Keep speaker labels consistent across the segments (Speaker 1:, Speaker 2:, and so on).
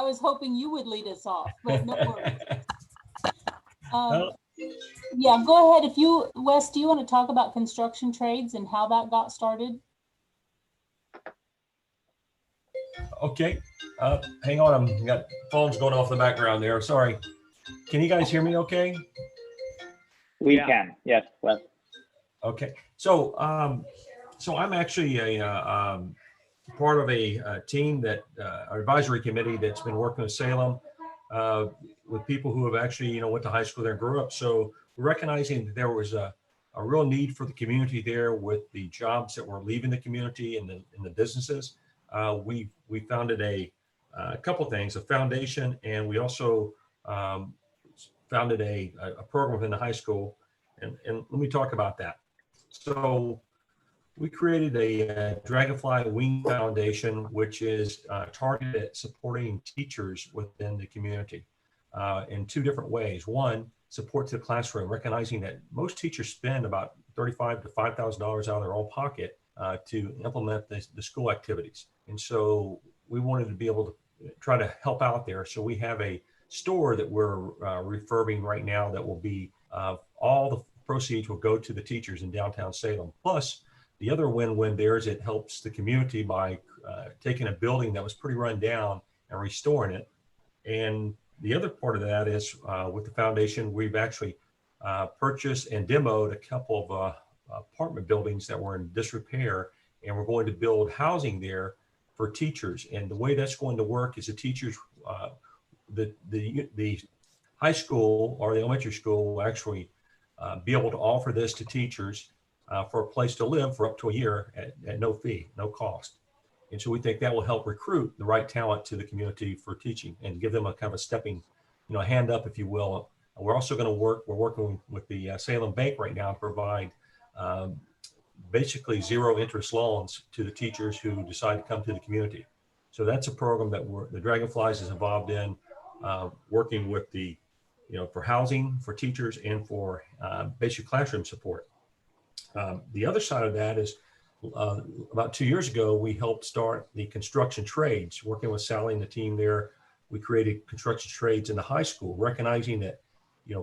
Speaker 1: I was hoping you would lead us off, but no worries.
Speaker 2: Well,
Speaker 1: Yeah, go ahead. Wes, do you want to talk about construction trades and how that got started?
Speaker 2: okay. Hang on, I'm got phones going off in the background there. Sorry. Can you guys hear me okay?
Speaker 3: We can, yes, Wes.
Speaker 2: Okay. So, so I'm actually a part of a team that our advisory committee that's been working with Salem with people who have actually, went to high school there and grew up. So recognizing that there was a real need for the community there with the jobs that were leaving the community and the businesses, we founded a couple things, a foundation, and we also founded a program within the high school. And let me talk about that. So we created a Dragonfly Wing Foundation, which is targeted at supporting teachers within the community in two different ways. One, support to the classroom, recognizing that most teachers spend about $35,000 to $5,000 out of their own pocket to implement the school activities. And so we wanted to be able to try to help out there. So we have a store that we're refurbing right now that will be all the proceeds will go to the teachers in downtown Salem. Plus, the other win-win there is it helps the community by taking a building that was pretty run down and restoring it. And the other part of that is with the foundation, we've actually purchased and demoed a couple of apartment buildings that were in disrepair, and we're going to build housing there for teachers. And the way that's going to work is the teachers, the high school or the elementary school will actually be able to offer this to teachers for a place to live for up to a year at no fee, no cost. And so we think that will help recruit the right talent to the community for teaching and give them a kind of a stepping, hand up, if you will. We're also going to we're working with the Salem Bank right now to provide basically zero interest loans to the teachers who decide to come to the community. So that's a program that the Dragonflies is involved in, working with the, for housing for teachers and for basic classroom support. The other side of that is about 2 years ago, we helped start the construction trades, working with Sally and the team there. We created construction trades in the high school, recognizing that,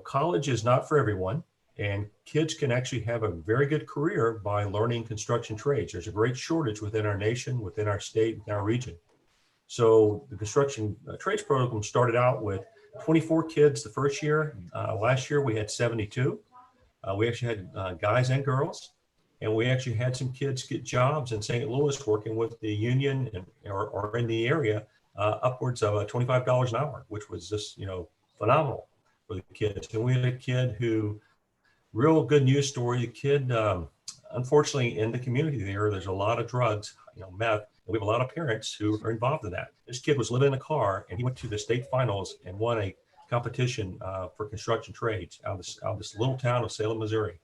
Speaker 2: college is not for everyone, and kids can actually have a very good career by learning construction trades. There's a great shortage within our nation, within our state, within our region. So the construction trades program started out with 24 kids the first year. Last year we had 72. We actually had guys and girls, and we actually had some kids get jobs in St. Louis working with the union or in the area, upwards of $25 an hour, which was just, phenomenal for the kids. And we had a kid who, real good news story, the kid, unfortunately in the community there's a lot of drugs, meth. We have a lot of parents who are involved in that. This kid was living in a car, and he went to the state finals and won a competition for construction trades out of this little town of Salem, Missouri.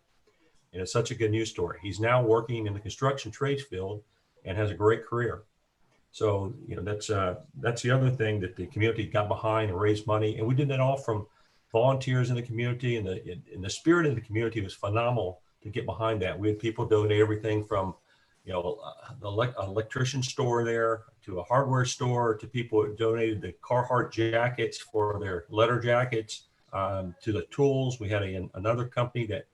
Speaker 2: And it's such a good news story. He's now working in the construction trades field and has a great career. So, that's the other thing that the community got behind and raised money. And we did that all from volunteers in the community, and the spirit of the community was phenomenal to get behind that. We had people donate everything from, the electrician store there to a hardware store, to people who donated the Carhartt jackets for their letter jackets, to the tools. We had another company that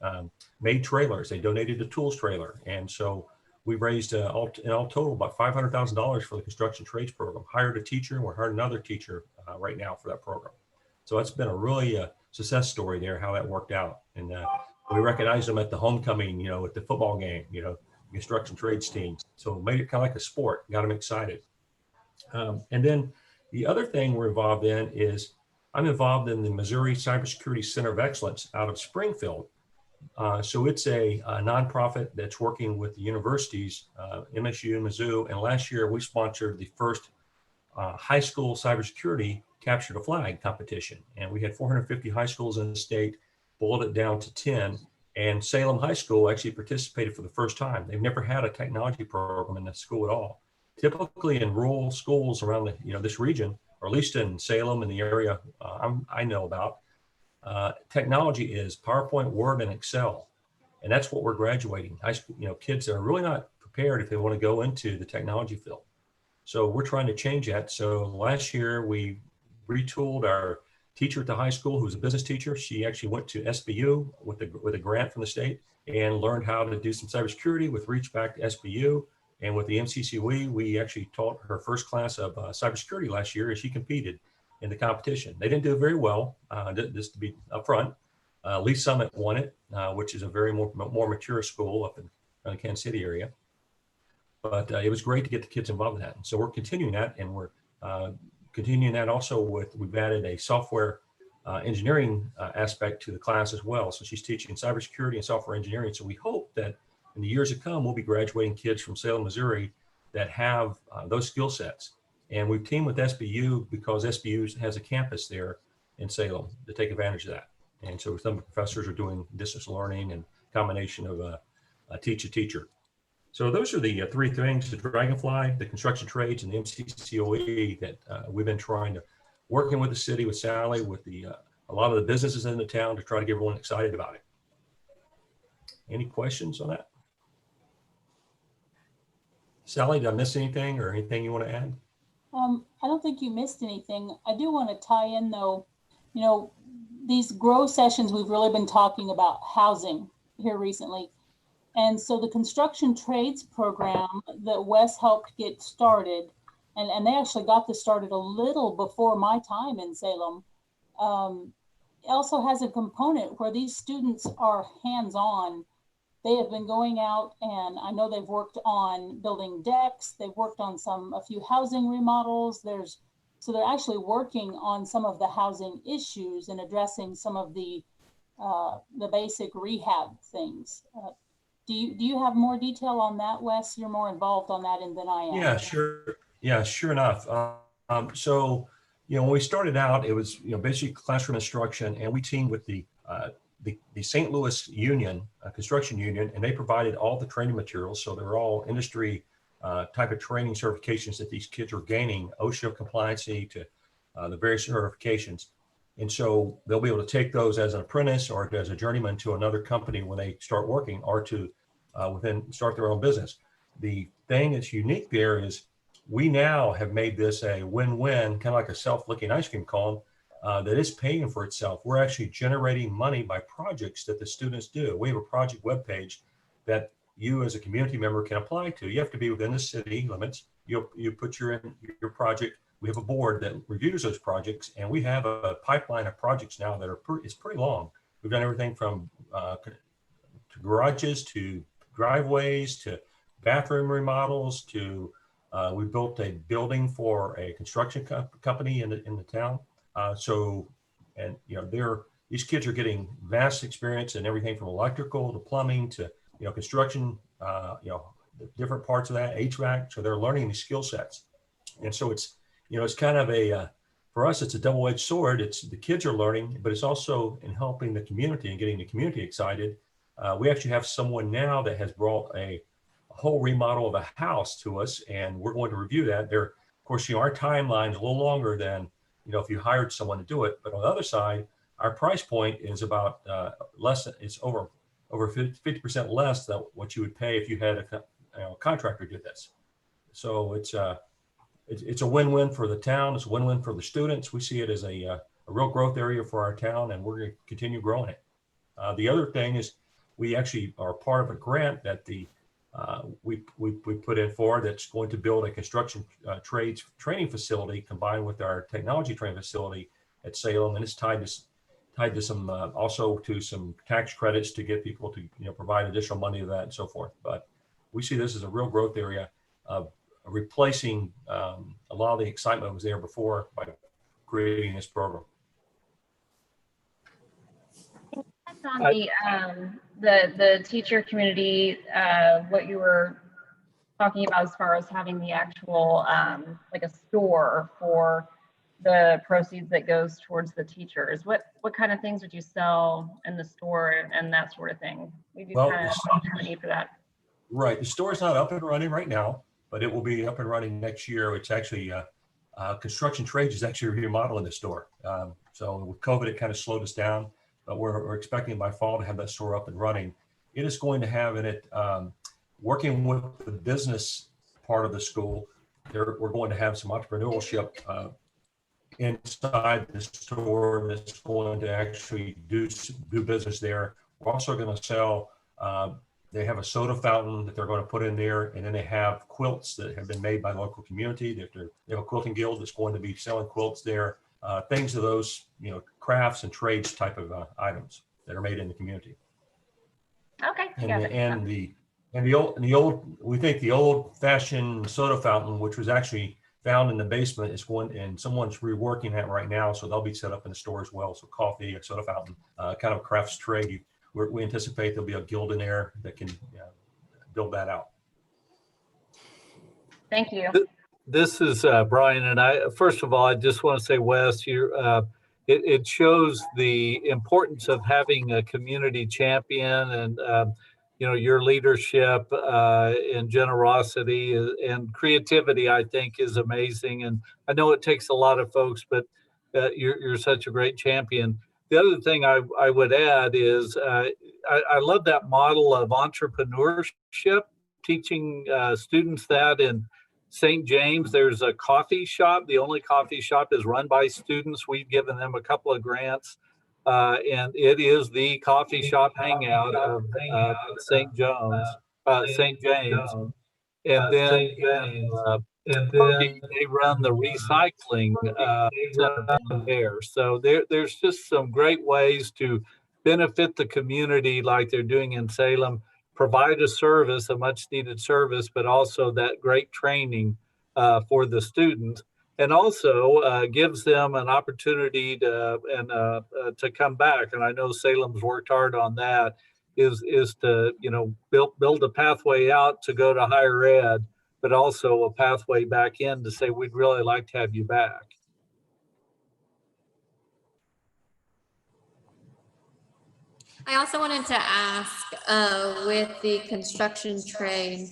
Speaker 2: made trailers. They donated the tools trailer. And so we raised in all total about $500,000 for the construction trades program, hired a teacher, and we're hiring another teacher right now for that program. So it's been a really success story there, how that worked out. And we recognized them at the homecoming, at the football game, construction trades teams. So made it kind of like a sport, got them excited. And then the other thing we're involved in is I'm involved in the Missouri Cybersecurity Center of Excellence out of Springfield. So it's a nonprofit that's working with the universities, MSU and Mizzou. And last year we sponsored the first high school cybersecurity capture the flag competition. And we had 450 high schools in the state, boiled it down to 10. And Salem High School actually participated for the first time. They've never had a technology program in the school at all. Typically in rural schools around this region, or at least in Salem and the area I know about, technology is PowerPoint, Word, and Excel. And that's what we're graduating. High school, kids are really not prepared if they want to go into the technology field. So we're trying to change that. So last year we retooled our teacher at the high school, who's a business teacher. She actually went to SBU with a grant from the state and learned how to do some cybersecurity with reach back to SBU. And with the MCCWE, we actually taught her first class of cybersecurity last year as she competed in the competition. They didn't do very well, just to be upfront. Lee Summit won it, which is a very more mature school up in the Kansas City area. But it was great to get the kids involved in that. And so we're continuing that, and we're continuing that also we've added a software engineering aspect to the class as well. So she's teaching cybersecurity and software engineering. So we hope that in the years to come, we'll be graduating kids from Salem, Missouri that have those skill sets. And we've teamed with SBU because SBU has a campus there in Salem to take advantage of that. And so some professors are doing distance learning and combination of teacher. So those are the three things: the Dragonfly, the construction trades, and the MCCOE that we've been working with the city, with Sally, with a lot of the businesses in the town to try to get everyone excited about it. Any questions on that? Sally, did I miss anything or anything you want to add?
Speaker 1: I don't think you missed anything. I do want to tie in though, these grow sessions, we've really been talking about housing here recently. And so the construction trades program that Wes helped get started, and they actually got this started a little before my time in Salem, also has a component where these students are hands-on. They have been going out, and I know they've worked on building decks. They've worked on a few housing remodels. So they're actually working on some of the housing issues and addressing some of the basic rehab things. Do you have more detail on that, Wes? You're more involved on that than I am.
Speaker 2: Yeah, sure. Yeah, sure enough. So, when we started out, it was, basically classroom instruction, and we teamed with the St. Louis Union, construction union, and they provided all the training materials. So they're all industry type of training certifications that these kids are gaining, OSHA compliancy to the various certifications. And so they'll be able to take those as an apprentice or as a journeyman to another company when they start working, or to start their own business. The thing that's unique there is we now have made this a win-win, kind of like a self-licking ice cream cone that is paying for itself. We're actually generating money by projects that the students do. We have a project webpage that you as a community member can apply to. You have to be within the city limits. You put your project. We have a board that reviews those projects, and we have a pipeline of projects now that it's pretty long. We've done everything from to garages to driveways to bathroom remodels to we built a building for a construction company in the town. These kids are getting vast experience in everything from electrical to plumbing to construction, different parts of that, HVAC. So they're learning these skill sets, and so it's kind of for us, it's a double-edged sword. It's the kids are learning, but it's also in helping the community and getting the community excited. We actually have someone now that has brought a whole remodel of a house to us, and we're going to review that. Of course, our timeline is a little longer than if you hired someone to do it. But on the other side, our price point is about less. It's over 50% less than what you would pay if you had a contractor do this. So it's a win-win for the town. It's a win-win for the students. We see it as a real growth area for our town, and we're going to continue growing it. The other thing is we actually are part of a grant that we put in for that's going to build a construction trades training facility combined with our technology training facility at Salem, and it's tied to some also to some tax credits to get people to provide additional money to that and so forth. But we see this as a real growth area of replacing a lot of the excitement that was there before by creating this program.
Speaker 4: On the teacher community, what you were talking about as far as having the actual like a store for the proceeds that goes towards the teachers. What kind of things would you sell in the store and that sort of thing? We do kind of have a need for that.
Speaker 2: Right, the store is not up and running right now, but it will be up and running next year. It's actually construction trades is actually remodeling the store. So with COVID, it kind of slowed us down. But we're expecting by fall to have that store up and running. It is going to have in it, working with the business part of the school, we're going to have some entrepreneurship inside the store that's going to actually do business there. We're also going to sell, they have a soda fountain that they're going to put in there, and then they have quilts that have been made by the local community. They have a quilting guild that's going to be selling quilts there, things of those, crafts and trades type of items that are made in the community.
Speaker 4: Okay.
Speaker 2: And the old, we think the old fashioned soda fountain, which was actually found in the basement, is going, and someone's reworking that right now. So they'll be set up in the store as well. So coffee, a soda fountain, kind of crafts trade. We anticipate there'll be a guild in there that can build that out.
Speaker 4: Thank you.
Speaker 5: This is Brian, and first of all, I just want to say, Wes, it shows the importance of having a community champion, and your leadership and generosity and creativity, I think, is amazing. And I know it takes a lot of folks, but you're such a great champion. The other thing I would add is I love that model of entrepreneurship, teaching students that in St. James, there's a coffee shop. The only coffee shop is run by students. We've given them a couple of grants, and it is the coffee shop hangout of St. James. And then they run the recycling there. So there's just some great ways to benefit the community, like they're doing in Salem. Provide a service, a much needed service, but also that great training for the students, and also gives them an opportunity to come back. And I know Salem's worked hard on that, is to build a pathway out to go to higher ed, but also a pathway back in to say, we'd really like to have you back.
Speaker 6: I also wanted to ask, with the construction trade,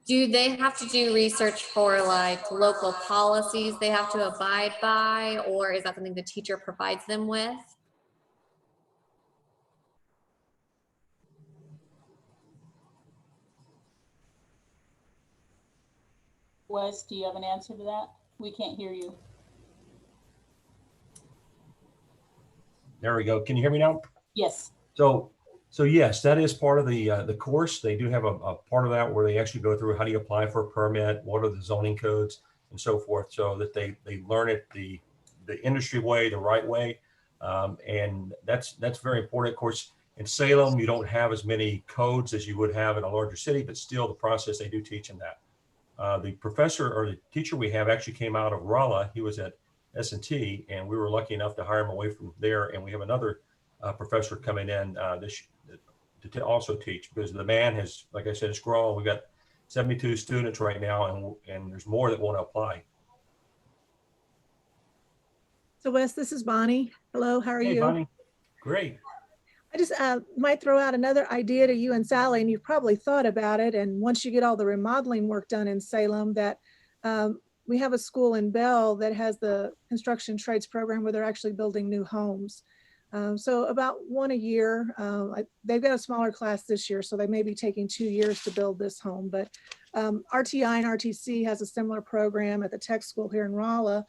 Speaker 6: do they have to do research for like local policies they have to abide by, or is that something the teacher provides them with?
Speaker 1: Wes, do you have an answer to that? We can't hear you.
Speaker 2: There we go. Can you hear me now?
Speaker 1: Yes.
Speaker 2: So yes, that is part of the course. They do have a part of that where they actually go through how do you apply for a permit, what are the zoning codes, and so forth, so that they learn it the industry way, the right way, and that's very important. Of course, in Salem, you don't have as many codes as you would have in a larger city, but still the process they do teach in that. The professor or the teacher we have actually came out of Rolla. He was at S&T, and we were lucky enough to hire him away from there. And we have another professor coming in to also teach, because the man has, like I said, it's grown. We've got 72 students right now, and there's more that want to apply.
Speaker 7: So Wes, this is Bonnie. Hello, how are you?
Speaker 2: Hey, Bonnie. Great.
Speaker 7: I just might throw out another idea to you and Sally, and you've probably thought about it. And once you get all the remodeling work done in Salem, that we have a school in Bell that has the construction trades program where they're actually building new homes. So about one a year. They've got a smaller class this year, so they may be taking 2 years to build this home. But RTI and RTC has a similar program at the tech school here in Rolla.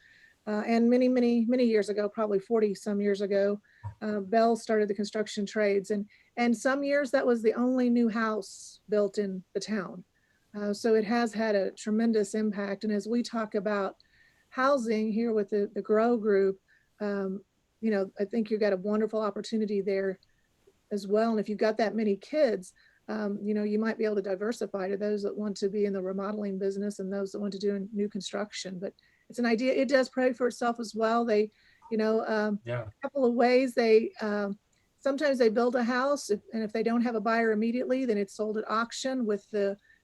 Speaker 7: And many years ago, probably 40 some years ago, Bell started the construction trades. And some years that was the only new house built in the town. So it has had a tremendous impact. And as we talk about housing here with the GROW group, I think you've got a wonderful opportunity there as well. And if you've got that many kids, you might be able to diversify to those that want to be in the remodeling business and those that want to do new construction. But it's an idea. It does pray for itself as well. They, a couple of ways. They sometimes they build a house, and if they don't have a buyer immediately, then it's sold at auction with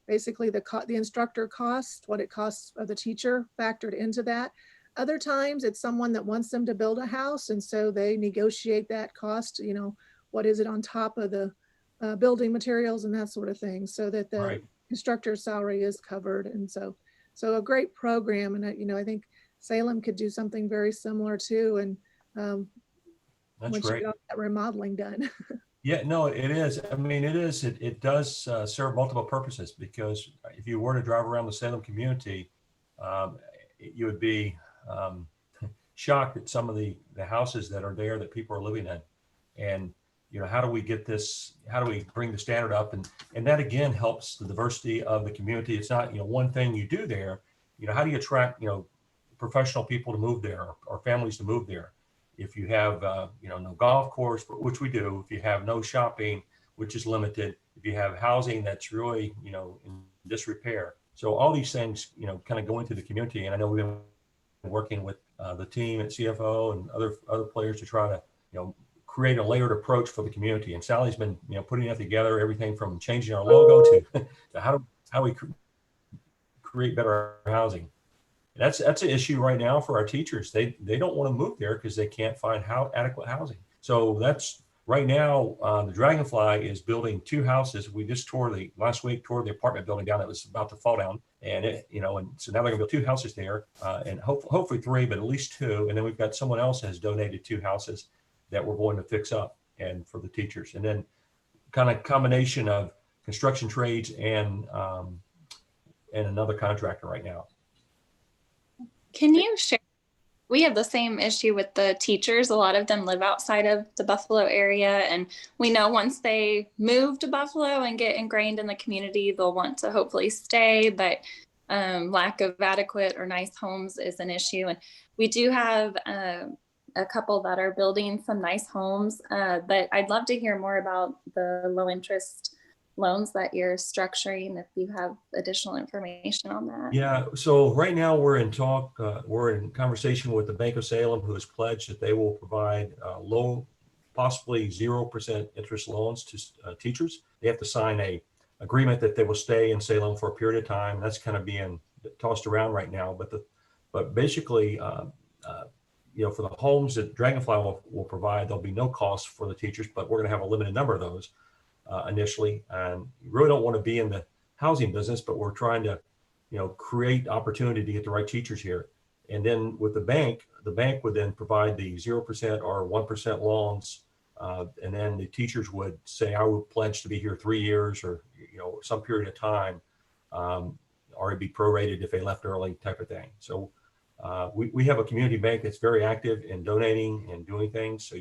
Speaker 7: basically the instructor cost, what it costs of the teacher factored into that. Other times it's someone that wants them to build a house, and so they negotiate that cost, what is it on top of the building materials and that sort of thing, so that the instructor's salary is covered. And so a great program. And I think Salem could do something very similar too. And
Speaker 2: That's
Speaker 7: once
Speaker 2: great.
Speaker 7: you get that remodeling done.
Speaker 2: Yeah, no, it is. I mean, it does serve multiple purposes, because if you were to drive around the Salem community, you would be shocked at some of the houses that are there that people are living in. And, you know, how do we get this, how do we bring the standard up? And that again helps the diversity of the community. It's not, you know, one thing you do there. You know, how do you attract, you know, professional people to move there or families to move there? If you have, you know, no golf course, which we do, if you have no shopping, which is limited, if you have housing that's really, you know, in disrepair. So all these things, you know, kind of go into the community. And I know we've been working with the team at CFO and other players to try to, you know, create a layered approach for the community. And Sally's been, you know, putting that together, everything from changing our logo to how we create better housing. That's an issue right now for our teachers. They don't want to move there because they can't find adequate housing. So that's right now. The Dragonfly is building 2 houses. We just last week toured the apartment building down that was about to fall down, and it, you know, and so now they're gonna build 2 houses there, and hopefully 3, but at least 2. And then we've got someone else has donated 2 houses that we're going to fix up and for the teachers, and then kind of combination of construction trades and another contractor right now.
Speaker 8: Can you share? We have the same issue with the teachers. A lot of them live outside of the Buffalo area. And we know once they move to Buffalo and get ingrained in the community, they'll want to hopefully stay. But lack of adequate or nice homes is an issue. And we do have a couple that are building some nice homes. But I'd love to hear more about the low interest loans that you're structuring, if you have additional information on that.
Speaker 2: Yeah, so right now we're in conversation with the Bank of Salem, who has pledged that they will provide low, possibly 0% interest loans to teachers. They have to sign a agreement that they will stay in Salem for a period of time. That's kind of being tossed around right now. But basically, you know, for the homes that Dragonfly will provide, there'll be no cost for the teachers, but we're going to have a limited number of those. Initially, and you really don't want to be in the housing business, but we're trying to, you know, create opportunity to get the right teachers here. And then with the bank would then provide the 0% or 1% loans, and then the teachers would say, I would pledge to be here 3 years, or, you know, some period of time, or it'd be prorated if they left early, type of thing. So we have a community bank that's very active in donating and doing things. So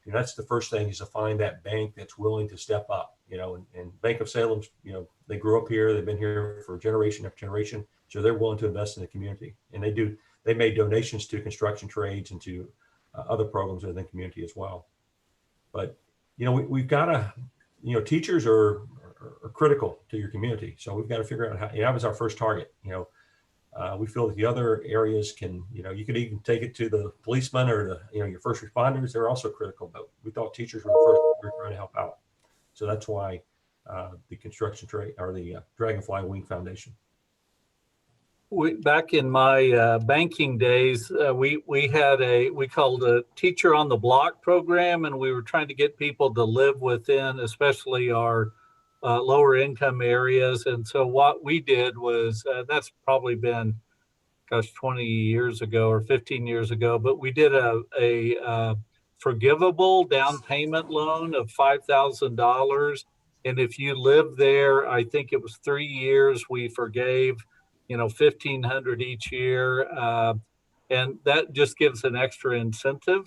Speaker 2: you know, that's the first thing, is to find that bank that's willing to step up, you know, and Bank of Salem, you know, they grew up here, they've been here for generation after generation. So they're willing to invest in the community, and they made donations to construction trades and to other programs within the community as well. But, you know, we've got to, you know, teachers are critical to your community. So we've got to figure out how, you know, that was our first target, you know. We feel that the other areas can, you know, you could even take it to the policemen or the, you know, your first responders. They're also critical, but we thought teachers were the first we were trying to help out. So that's why the construction trade, or the Dragonfly Wing Foundation.
Speaker 5: Back in my banking days, we had we called a Teacher on the Block program, and we were trying to get people to live within, especially our lower income areas. And so what we did was, that's probably been, gosh, 20 years ago or 15 years ago, but we did a forgivable down payment loan of $5,000. And if you live there, I think it was 3 years, we forgave, you know, $1,500 each year. And that just gives an extra incentive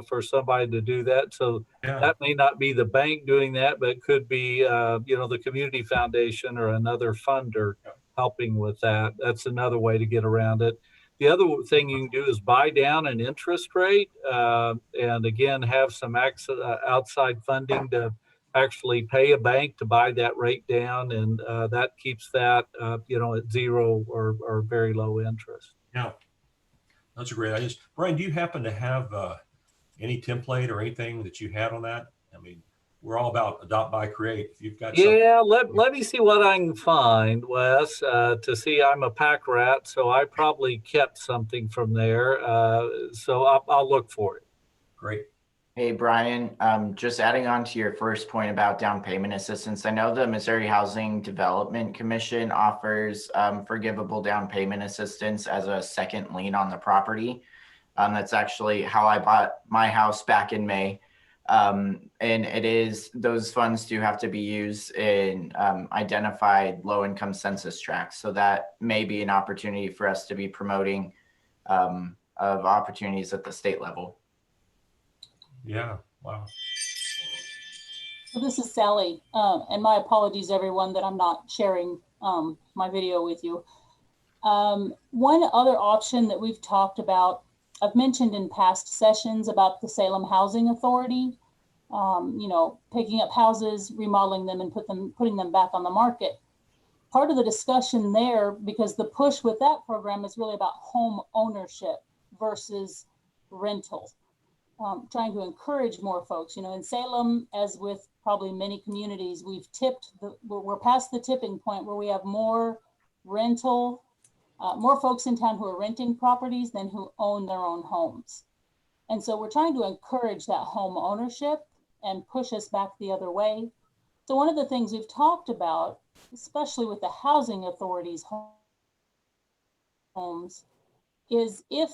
Speaker 5: for somebody to do that. So
Speaker 2: Yeah.
Speaker 5: that may not be the bank doing that, but it could be, you know, the community foundation or another funder helping with that. That's another way to get around it. The other thing you can do is buy down an interest rate, and again, have some outside funding to actually pay a bank to buy that rate down, and that keeps that, you know, at 0 or very low interest.
Speaker 2: Yeah. That's a great idea. Brian, do you happen to have any template or anything that you had on that? I mean, we're all about adopt, buy, create. If you've got
Speaker 5: yeah, let me see what I can find, Wes, to see. I'm a pack rat, so I probably kept something from there. So I'll look for it.
Speaker 2: Great.
Speaker 9: Hey, Brian, just adding on to your first point about down payment assistance. I know the Missouri Housing Development Commission offers forgivable down payment assistance as a second lien on the property. That's actually how I bought my house back in May. And it is, those funds do have to be used in identified low income census tracts. So that may be an opportunity for us to be promoting of opportunities at the state level.
Speaker 2: Yeah, wow.
Speaker 1: So this is Sally, and my apologies, everyone, that I'm not sharing my video with you. One other option that we've talked about, I've mentioned in past sessions about the Salem Housing Authority, picking up houses, remodeling them, and putting them back on the market. Part of the discussion there, because the push with that program is really about home ownership versus rental. Trying to encourage more folks, in Salem, as with probably many communities, we're past the tipping point where we have more folks in town who are renting properties than who own their own homes. And so we're trying to encourage that home ownership and push us back the other way. So one of the things we've talked about, especially with the housing authorities' homes, is if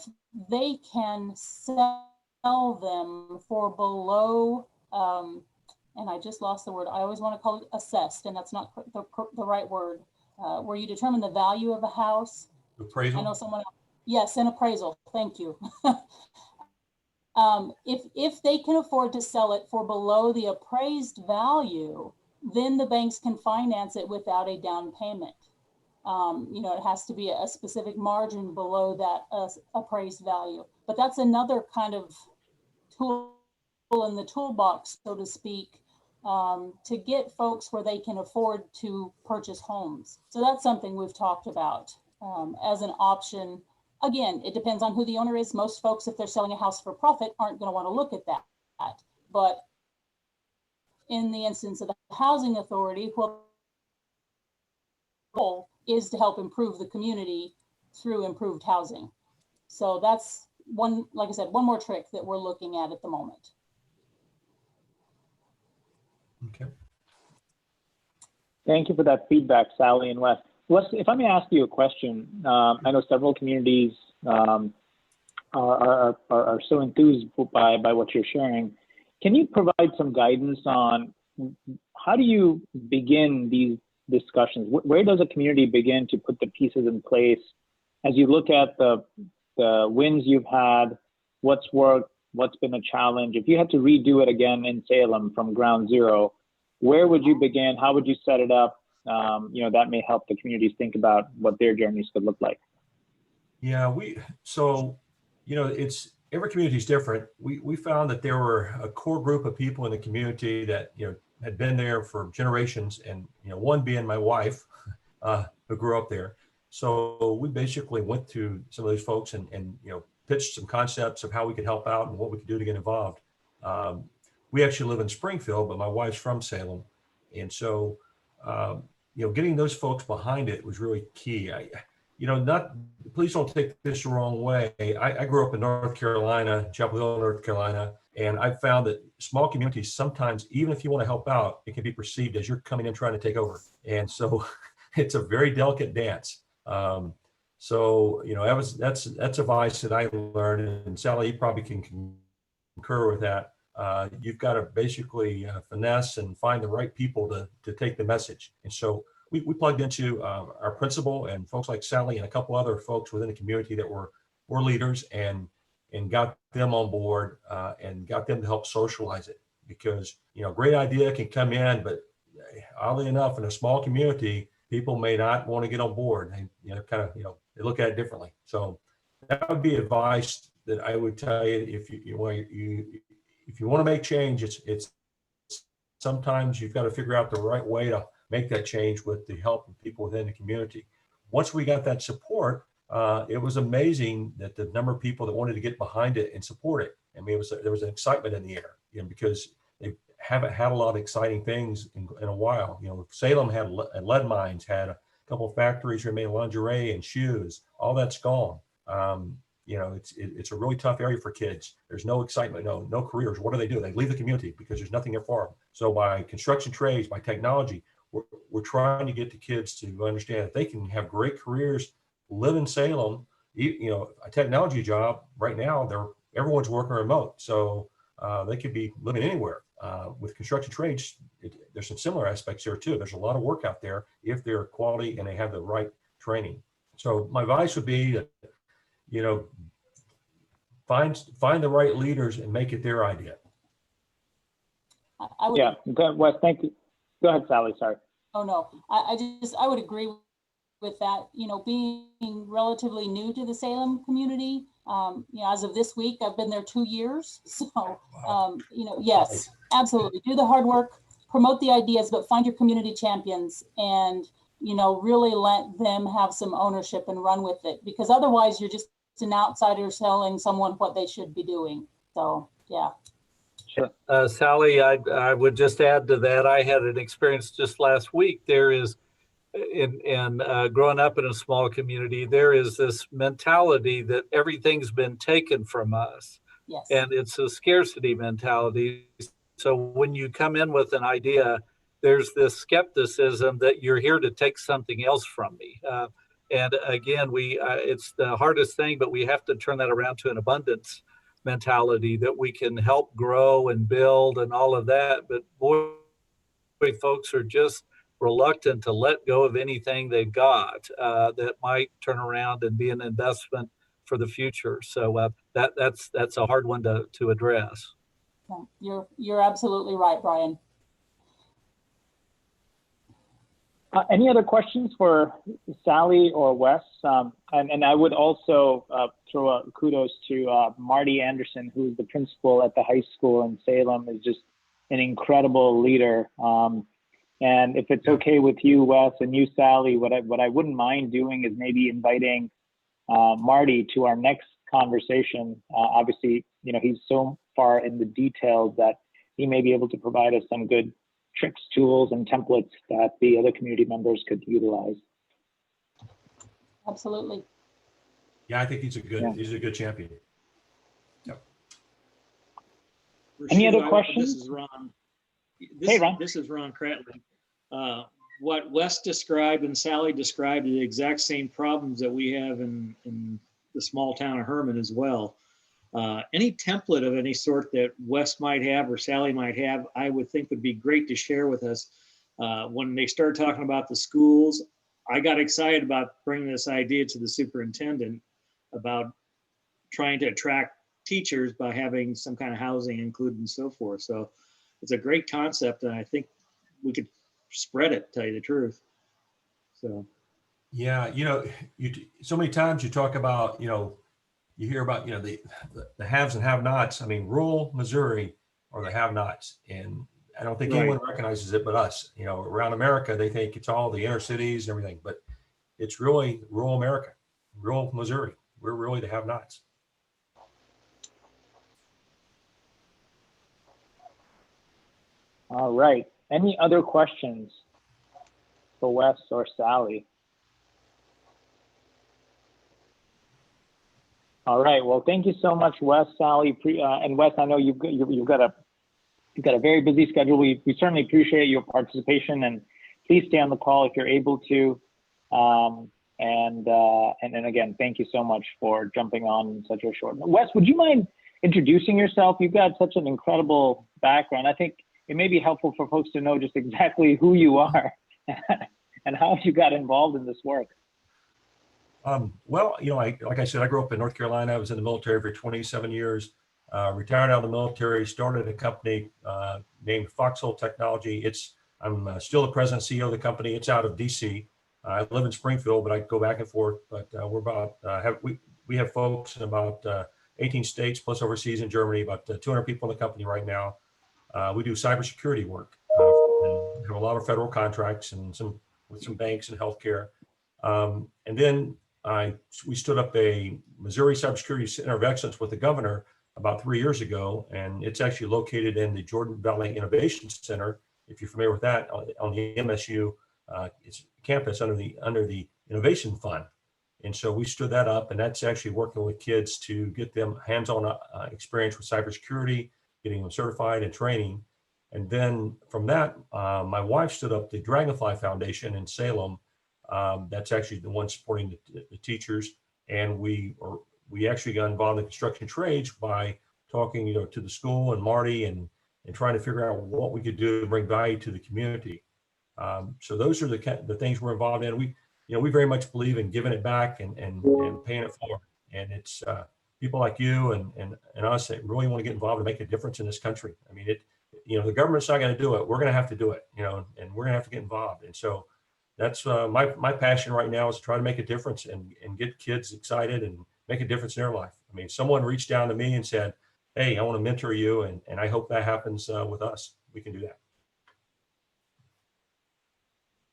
Speaker 1: they can sell them for below, and I just lost the word, I always want to call it assessed, and that's not the right word, where you determine the value of a house.
Speaker 2: Appraisal?
Speaker 1: I know someone else. Yes, an appraisal, thank you. If they can afford to sell it for below the appraised value, then the banks can finance it without a down payment. It has to be a specific margin below that appraised value. But that's another kind of tool in the toolbox, so to speak, to get folks where they can afford to purchase homes. So that's something we've talked about as an option. Again, it depends on who the owner is. Most folks, if they're selling a house for profit, aren't going to want to look at that. But in the instance of the housing authority, well, the goal is to help improve the community through improved housing. So that's one, like I said, one more trick that we're looking at the moment.
Speaker 2: Okay.
Speaker 10: Thank you for that feedback, Sally and Wes. Wes, if I may ask you a question, I know several communities are so enthused by what you're sharing. Can you provide some guidance on how do you begin these discussions? Where does a community begin to put the pieces in place as you look at the wins you've had, what's worked, what's been a challenge? If you had to redo it again in Salem from ground zero, where would you begin? How would you set it up? That may help the communities think about what their journeys could look like.
Speaker 2: Yeah, it's every community is different. We found that there were a core group of people in the community that, had been there for generations, and, one being my wife, who grew up there. So we basically went to some of those folks and pitched some concepts of how we could help out and what we could do to get involved. We actually live in Springfield, but my wife's from Salem. And so, getting those folks behind it was really key. Please don't take this the wrong way. I grew up in North Carolina, Chapel Hill, North Carolina, and I found that small communities, sometimes, even if you want to help out, it can be perceived as you're coming in trying to take over. And so it's a very delicate dance. That's advice that I learned, and Sally, you probably can concur with that. You've got to basically finesse and find the right people to take the message. And so we plugged into our principal and folks like Sally and a couple other folks within the community that were leaders, and got them on board and got them to help socialize it. Because, great idea can come in, but oddly enough, in a small community, people may not want to get on board. They they look at it differently. So that would be advice that I would tell you if you want to make change. It's sometimes you've got to figure out the right way to make that change with the help of people within the community. Once we got that support, it was amazing that the number of people that wanted to get behind it and support it. I mean, there was an excitement in the air, because they haven't had a lot of exciting things in a while. Salem had lead mines, had a couple of factories that made lingerie and shoes. All that's gone. It's a really tough area for kids. There's no excitement, no careers. What do? They leave the community because there's nothing there for them. So by construction trades, by technology, we're trying to get the kids to understand that they can have great careers, live in Salem. A technology job right now, everyone's working remote, so they could be living anywhere. With construction trades, there's some similar aspects here too. There's a lot of work out there if they're quality and they have the right training. So my advice would be that, find the right leaders and make it their idea.
Speaker 1: I would,
Speaker 10: Yeah, go ahead, Wes, thank you. Go ahead, Sally, sorry.
Speaker 1: oh no, I would agree with that. You know, being relatively new to the Salem community, you know, as of this week, I've been there 2 years. So, you know, yes, absolutely. Do the hard work, promote the ideas, but find your community champions and, you know, really let them have some ownership and run with it, because otherwise you're just an outsider telling someone what they should be doing. So, yeah.
Speaker 10: Sure.
Speaker 5: Sally, I would just add to that. I had an experience just last week. There is, in growing up in a small community, there is this mentality that everything's been taken from us.
Speaker 1: Yes.
Speaker 5: And it's a scarcity mentality. So when you come in with an idea, there's this skepticism that you're here to take something else from me. And again, it's the hardest thing, but we have to turn that around to an abundance mentality that we can help grow and build and all of that. But boy, folks are just reluctant to let go of anything they've got that might turn around and be an investment for the future. So that's a hard one to address.
Speaker 1: Yeah, you're absolutely right, Brian.
Speaker 10: Any other questions for Sally or Wes? And I would also throw a kudos to Marty Anderson, who's the principal at the high school in Salem, is just an incredible leader. And if it's okay with you, Wes, and you, Sally, what I wouldn't mind doing is maybe inviting Marty to our next conversation. Obviously, you know, he's so far in the details that he may be able to provide us some good tricks, tools, and templates that the other community members could utilize.
Speaker 1: Absolutely.
Speaker 2: Yeah, I think he's a good champion. Yep.
Speaker 10: Any other questions?
Speaker 11: This is Ron.
Speaker 10: Hey, Ron.
Speaker 11: This is Ron Cratley. What Wes described and Sally described are the exact same problems that we have in the small town of Herman as well. Any template of any sort that Wes might have or Sally might have, I would think would be great to share with us. When they start talking about the schools, I got excited about bringing this idea to the superintendent about trying to attract teachers by having some kind of housing included and so forth. So it's a great concept, and I think we could spread it, to tell you the truth. So.
Speaker 2: Yeah, you know, so many times you talk about, you know, you hear about, you know, the haves and have-nots. I mean, rural Missouri are the have-nots, and I don't think anyone recognizes it but us. You know, around America, they think it's all the inner cities and everything, but it's really rural America, rural Missouri. We're really the have-nots.
Speaker 10: All right. Any other questions for Wes or Sally? All right. Well, thank you so much, Wes, Sally, and Wes. I know you've got a very busy schedule. We certainly appreciate your participation, and please stay on the call if you're able to. And then again, thank you so much for jumping on such a short. Wes, would you mind introducing yourself? You've got such an incredible background. I think it may be helpful for folks to know just exactly who you are and how you got involved in this work.
Speaker 2: Well, you know, like I said, I grew up in North Carolina. I was in the military for 27 years, retired out of the military, started a company named Foxhole Technology. I'm still the president and CEO of the company. It's out of DC. I live in Springfield, but I go back and forth. But we're about, we have folks in about 18 states plus overseas in Germany, about 200 people in the company right now. We do cybersecurity work. And have a lot of federal contracts and with some banks and healthcare. And then we stood up a Missouri Cybersecurity Center of Excellence with the governor about 3 years ago, and it's actually located in the Jordan Valley Innovation Center. If you're familiar with that, on the MSU, it's campus under the Innovation Fund. And so we stood that up, and that's actually working with kids to get them hands-on experience with cybersecurity, getting them certified and training. And then from that, my wife stood up the Dragonfly Foundation in Salem. That's actually the one supporting the teachers. And we actually got involved in construction trades by talking, you know, to the school and Marty and trying to figure out what we could do to bring value to the community. So those are the things we're involved in. We very much believe in giving it back and paying it forward. And it's people like you and us that really want to get involved and make a difference in this country. I mean, the government's not going to do it. We're going to have to do it, and we're going to have to get involved. And so that's my passion right now, is to try to make a difference and get kids excited and make a difference in their life. I mean, someone reached down to me and said, hey, I want to mentor you. And I hope that happens with us. We can do that.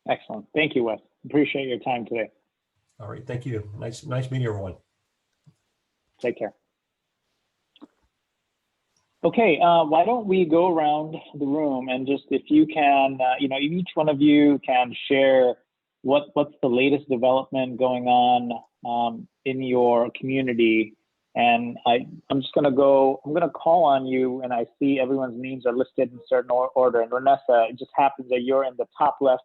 Speaker 10: Excellent. Thank you, Wes. Appreciate your time today.
Speaker 2: All right. Thank you. Nice meeting everyone.
Speaker 10: Take care. Okay, why don't we go around the room and just, if you can, each one of you can share what's the latest development going on in your community. And I'm just going to I'm going to call on you, and I see everyone's names are listed in certain order. And Renessa, it just happens that you're in the top left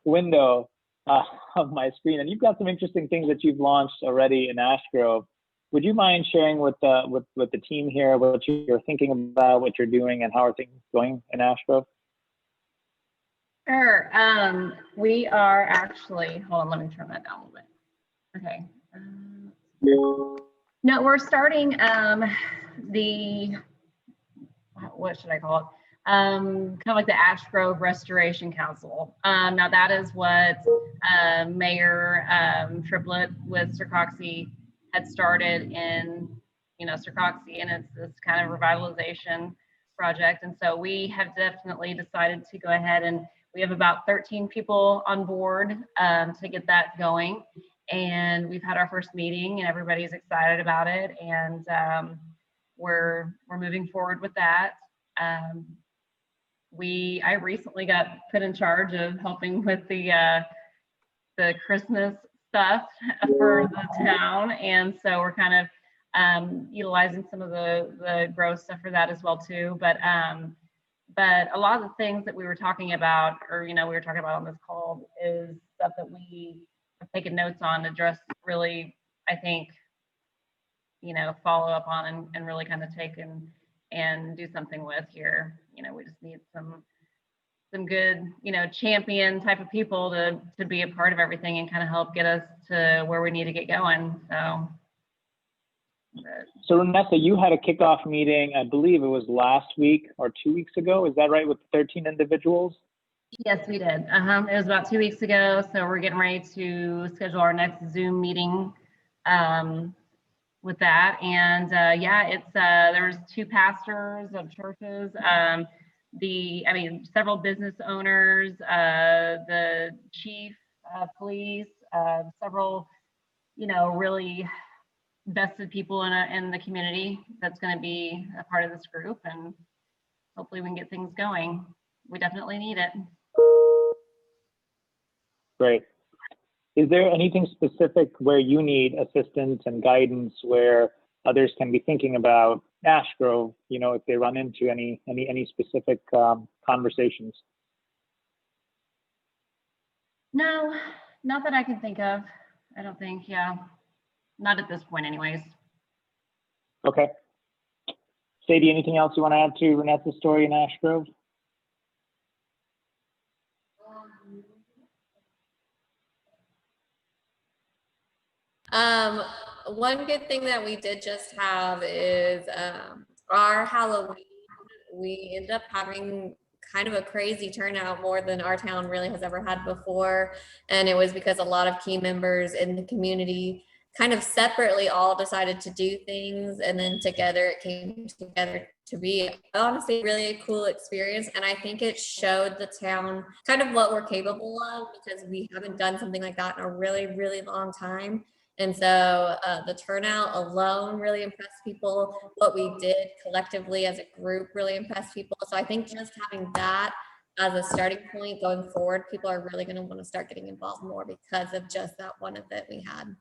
Speaker 10: window of my screen, and you've got some interesting things that you've launched already in Ash Grove. Would you mind sharing with the team here what you're thinking about, what you're doing, and how are things going in Ash Grove?
Speaker 4: Sure. We are actually, hold on, let me turn that down a little bit. Okay. No, we're starting what should I call it? Kind of like the Ash Grove Restoration Council. Now that is what Mayor Triplett with Sircoxie had started in, Sircoxie, and it's this kind of revitalization project. And so we have definitely decided to go ahead, and we have about 13 people on board to get that going. And we've had our first meeting, and everybody's excited about it. And we're moving forward with that. I recently got put in charge of helping with the Christmas stuff for the town, and so we're kind of utilizing some of the growth stuff for that as well too. But a lot of the things that we were talking about, or we were talking about on this call, is stuff that we have taken notes on to just really, I think, follow up on and really kind of take and do something with here. We just need some good, champion type of people to be a part of everything and kind of help get us to where we need to get going.
Speaker 10: So Renessa, you had a kickoff meeting, I believe it was last week or 2 weeks ago. Is that right, with 13 individuals?
Speaker 4: Yes, we did. It was about 2 weeks ago. So we're getting ready to schedule our next Zoom meeting with that. And there was 2 pastors of churches, several business owners, the chief of police, several, really vested people in the community that's going to be a part of this group, and hopefully we can get things going. We definitely need it.
Speaker 10: Great. Is there anything specific where you need assistance and guidance, where others can be thinking about Ash Grove, if they run into any specific conversations?
Speaker 4: No, not that I can think of. I don't think, not at this point anyways.
Speaker 10: Okay. Sadie, anything else you want to add to Renessa's story in Ash Grove?
Speaker 6: One good thing that we did just have is our Halloween. We ended up having kind of a crazy turnout, more than our town really has ever had before. And it was because a lot of key members in the community kind of separately all decided to do things, and then together it came together to be honestly really a cool experience. And I think it showed the town kind of what we're capable of, because we haven't done something like that in a really, really long time. And so the turnout alone really impressed people. What we did collectively as a group really impressed people. So I think just having that as a starting point going forward, people are really going to want to start getting involved more because of just that one event we had.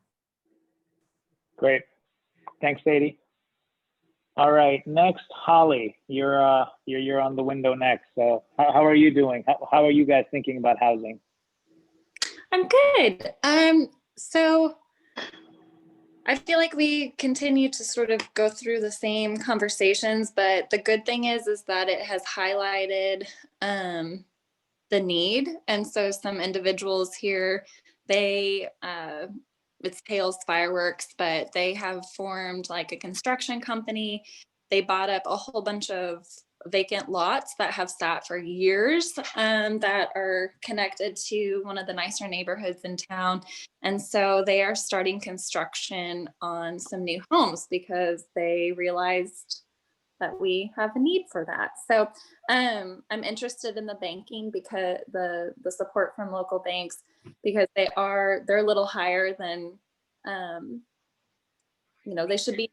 Speaker 10: Great. Thanks, Sadie. All right, next, Holly, you're on the window next. So how are you doing? How are you guys thinking about housing?
Speaker 8: I'm good. So I feel like we continue to sort of go through the same conversations, but the good thing is that it has highlighted the need. And so some individuals here, they it's Hales Fireworks, but they have formed like a construction company. They bought up a whole bunch of vacant lots that have sat for years, that are connected to one of the nicer neighborhoods in town. And so they are starting construction on some new homes because they realized that we have a need for that. So I'm interested in the banking, because the support from local banks, because they're a little higher than they should be,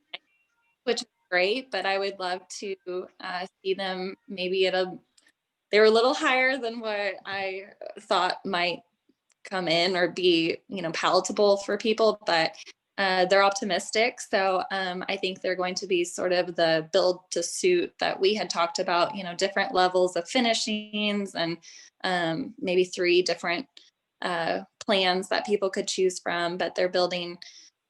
Speaker 8: which is great, but I would love to see them maybe they were a little higher than what I thought might come in or be palatable for people, but they're optimistic. So I think they're going to be sort of the build to suit that we had talked about, different levels of finishings and maybe 3 different plans that people could choose from, but they're building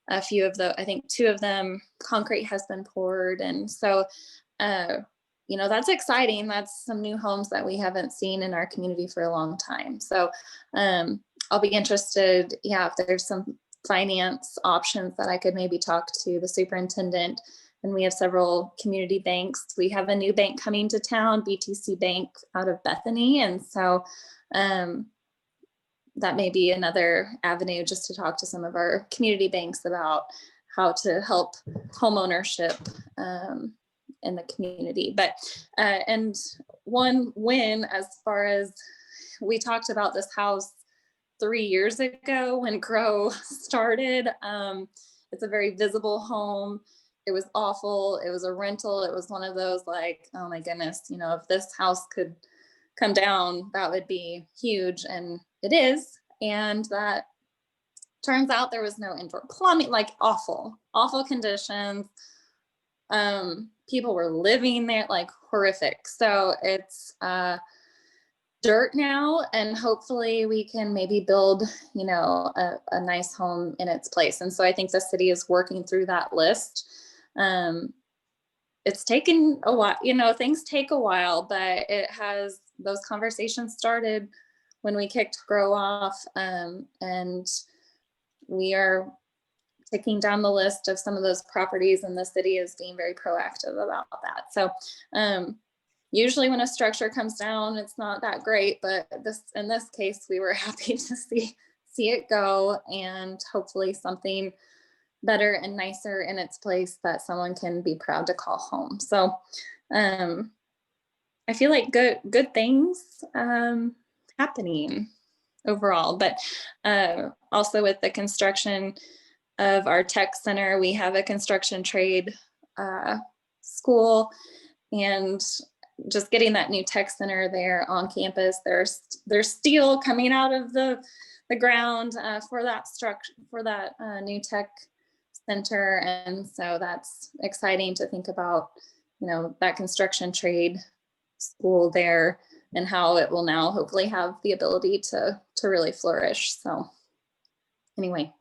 Speaker 8: a few of I think 2 of them, concrete has been poured. And so, that's exciting. That's some new homes that we haven't seen in our community for a long time. So I'll be interested, if there's some finance options that I could maybe talk to the superintendent. And we have several community banks. We have a new bank coming to town, BTC Bank out of Bethany. And so that may be another avenue just to talk to some of our community banks about how to help home ownership in the community. But and one win, as far as we talked about this house 3 years ago when Grow started. It's a very visible home. It was awful. It was a rental. It was one of those like, oh my goodness, if this house could come down, that would be huge. And it is. And that turns out there was no indoor plumbing, like awful conditions. People were living there, like horrific. So it's dirt now, and hopefully we can maybe build, a nice home in its place. And so I think the city is working through that list. It's taken a while, things take a while, but those conversations started when we kicked Grow off, and we are ticking down the list of some of those properties, and the city is being very proactive about that. So usually when a structure comes down, it's not that great, but in this case, we were happy to see it go, and hopefully something better and nicer in its place that someone can be proud to call home. So I feel like good things happening overall, but also with the construction of our tech center, we have a construction trade school, and just getting that new tech center there on campus. There's steel coming out of the ground for that structure, for that new tech center. And so that's exciting to think about, that construction trade school there and how it will now hopefully have the ability to really flourish. So anyway,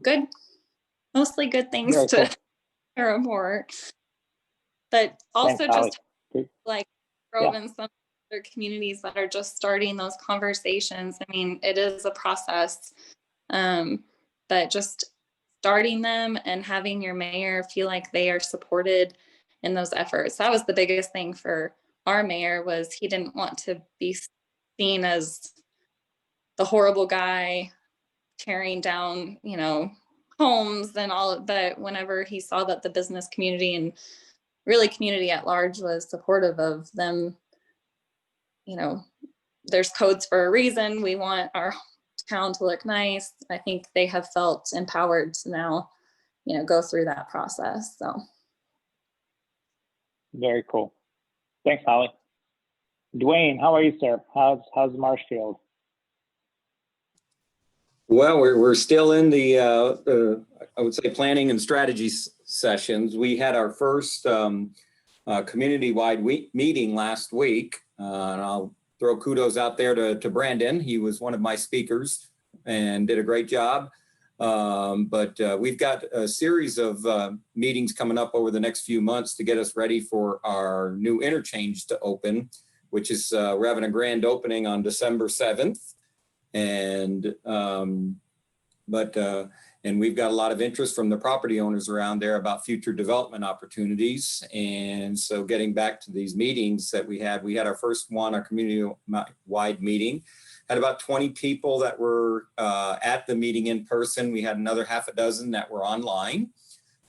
Speaker 8: mostly good things
Speaker 10: Very
Speaker 8: to
Speaker 10: cool.
Speaker 8: report. But also
Speaker 10: Thanks,
Speaker 8: just
Speaker 10: Holly.
Speaker 8: like Grove and some other communities that are just starting those conversations. I mean, it is a process, but just starting them and having your mayor feel like they are supported in those efforts. That was the biggest thing for our mayor, was he didn't want to be seen as the horrible guy tearing down, homes and all. But whenever he saw that the business community and really community at large was supportive of them, there's codes for a reason. We want our town to look nice. I think they have felt empowered to now, go through that process. So.
Speaker 10: Very cool. Thanks, Holly. Dwayne, how are you, sir? How's Marshfield?
Speaker 12: Well, we're still in the I would say planning and strategy sessions. We had our first community-wide meeting last week, and I'll throw kudos out there to Brandon. He was one of my speakers and did a great job. But we've got a series of meetings coming up over the next few months to get us ready for our new interchange to open, which is we're having a grand opening on December 7th. And And we've got a lot of interest from the property owners around there about future development opportunities. And so getting back to these meetings that we had our first one, our community-wide meeting, had about 20 people that were at the meeting in person. We had another half a dozen that were online.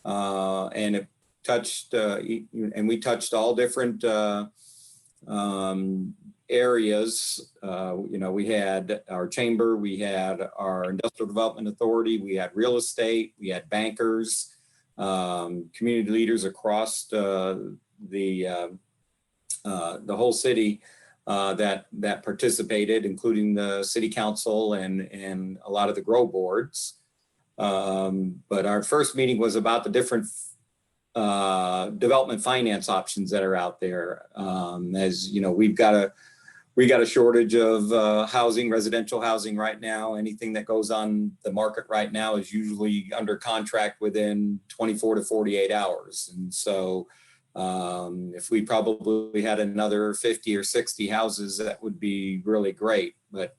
Speaker 12: And it touched, and we touched all different areas. We had our chamber, we had our industrial development authority, we had real estate, we had bankers, community leaders across the whole city that participated, including the city council and a lot of the grow boards. But our first meeting was about the different development finance options that are out there. As you know, we got a shortage of housing, residential housing right now. Anything that goes on the market right now is usually under contract within 24 to 48 hours. And so if we probably had another 50 or 60 houses, that would be really great. But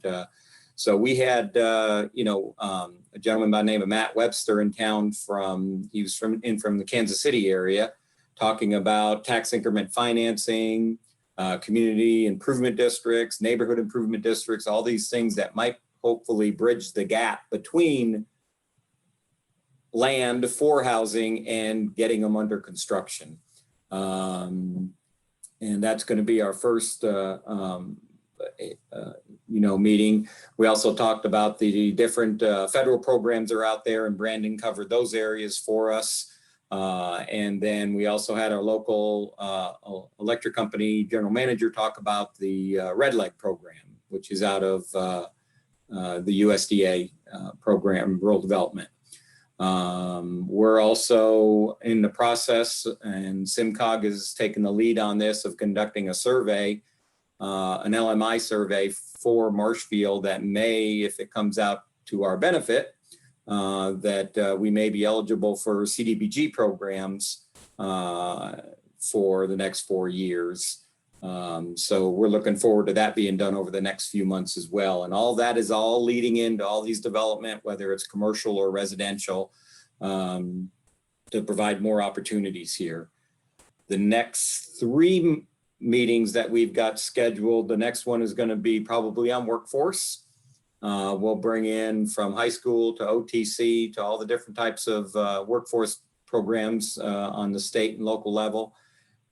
Speaker 12: so we had, a gentleman by the name of Matt Webster in town from the Kansas City area, talking about tax increment financing, community improvement districts, neighborhood improvement districts, all these things that might hopefully bridge the gap between land for housing and getting them under construction. And that's going to be our first, meeting. We also talked about the different federal programs are out there, and Brandon covered those areas for us. And then we also had our local electric company general manager talk about the Red Leg program, which is out of the USDA program, Rural Development. We're also in the process, and SIMCOG has taken the lead on this, of conducting a survey, an LMI survey for Marshfield that may, if it comes out to our benefit, that we may be eligible for CDBG programs for the next 4 years. So we're looking forward to that being done over the next few months as well. And all that is all leading into all these development, whether it's commercial or residential, to provide more opportunities here. The next 3 meetings that we've got scheduled, the next one is going to be probably on workforce. We'll bring in from high school to OTC to all the different types of workforce programs on the state and local level.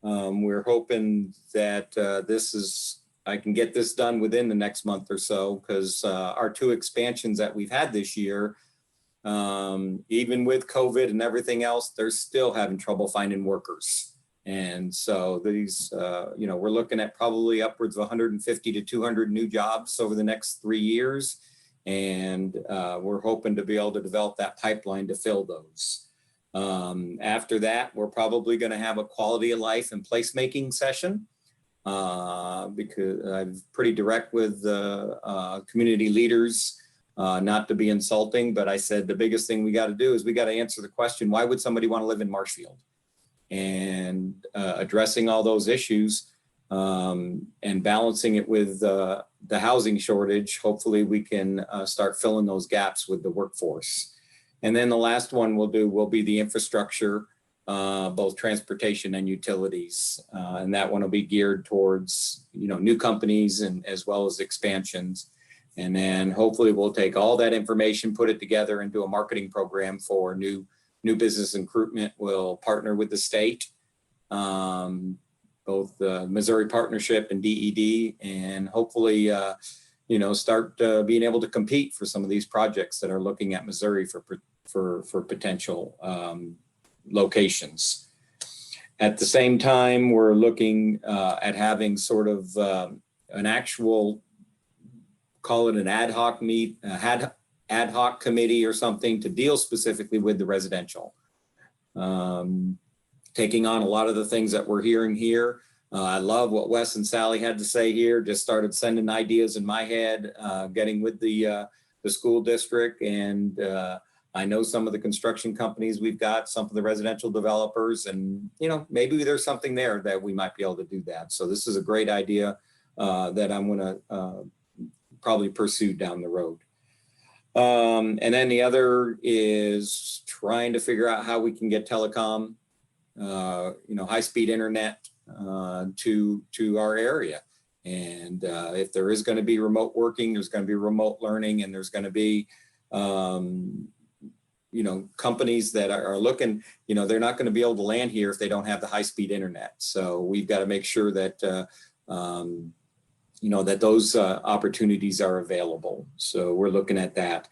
Speaker 12: We're hoping that I can get this done within the next month or so, because our 2 expansions that we've had this year, even with COVID and everything else, they're still having trouble finding workers. And so these, we're looking at probably upwards of 150 to 200 new jobs over the next 3 years. And we're hoping to be able to develop that pipeline to fill those. After that, we're probably going to have a quality of life and placemaking session, because I'm pretty direct with the community leaders, not to be insulting, but I said the biggest thing we got to do is we got to answer the question, why would somebody want to live in Marshfield? And addressing all those issues and balancing it with the housing shortage, hopefully we can start filling those gaps with the workforce. And then the last one will be the infrastructure, both transportation and utilities. And that one will be geared towards, new companies and as well as expansions. And then hopefully we'll take all that information, put it together into a marketing program for new business recruitment. We'll partner with the state, both the Missouri Partnership and DED, and hopefully, start being able to compete for some of these projects that are looking at Missouri for potential locations. At the same time, we're looking at having sort of an actual, call it an ad hoc committee or something to deal specifically with the residential. Taking on a lot of the things that we're hearing here. I love what Wes and Sally had to say here. Just started sending ideas in my head, getting with the school district. And I know some of the construction companies we've got, some of the residential developers, and maybe there's something there that we might be able to do that. So this is a great idea that I'm going to probably pursue down the road. And then the other is trying to figure out how we can get telecom, high-speed internet to our area. And if there is going to be remote working, there's going to be remote learning, and there's going to be, companies that are looking, they're not going to be able to land here if they don't have the high-speed internet. So we've got to make sure that, that those opportunities are available. So we're looking at that.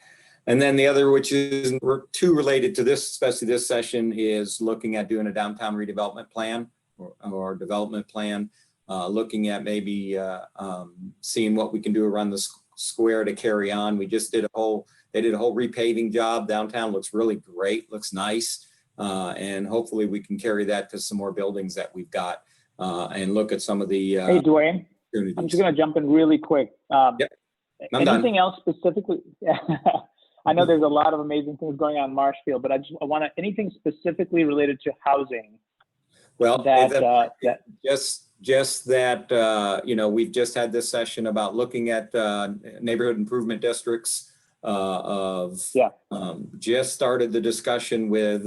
Speaker 12: And then the other, which is too related to this, especially this session, is looking at doing a downtown redevelopment plan or development plan, looking at maybe seeing what we can do around the square to carry on. We just did they did a whole repaving job. Downtown looks really great, looks nice. And hopefully we can carry that to some more buildings that we've got and look at some of the
Speaker 10: Hey, Dwayne, I'm just going to jump in really quick.
Speaker 12: Yep.
Speaker 10: Anything else specifically? I know there's a lot of amazing things going on in Marshfield, but I want anything specifically related to housing.
Speaker 12: Well,
Speaker 10: just
Speaker 12: that, we've just had this session about looking at neighborhood improvement districts just started the discussion with,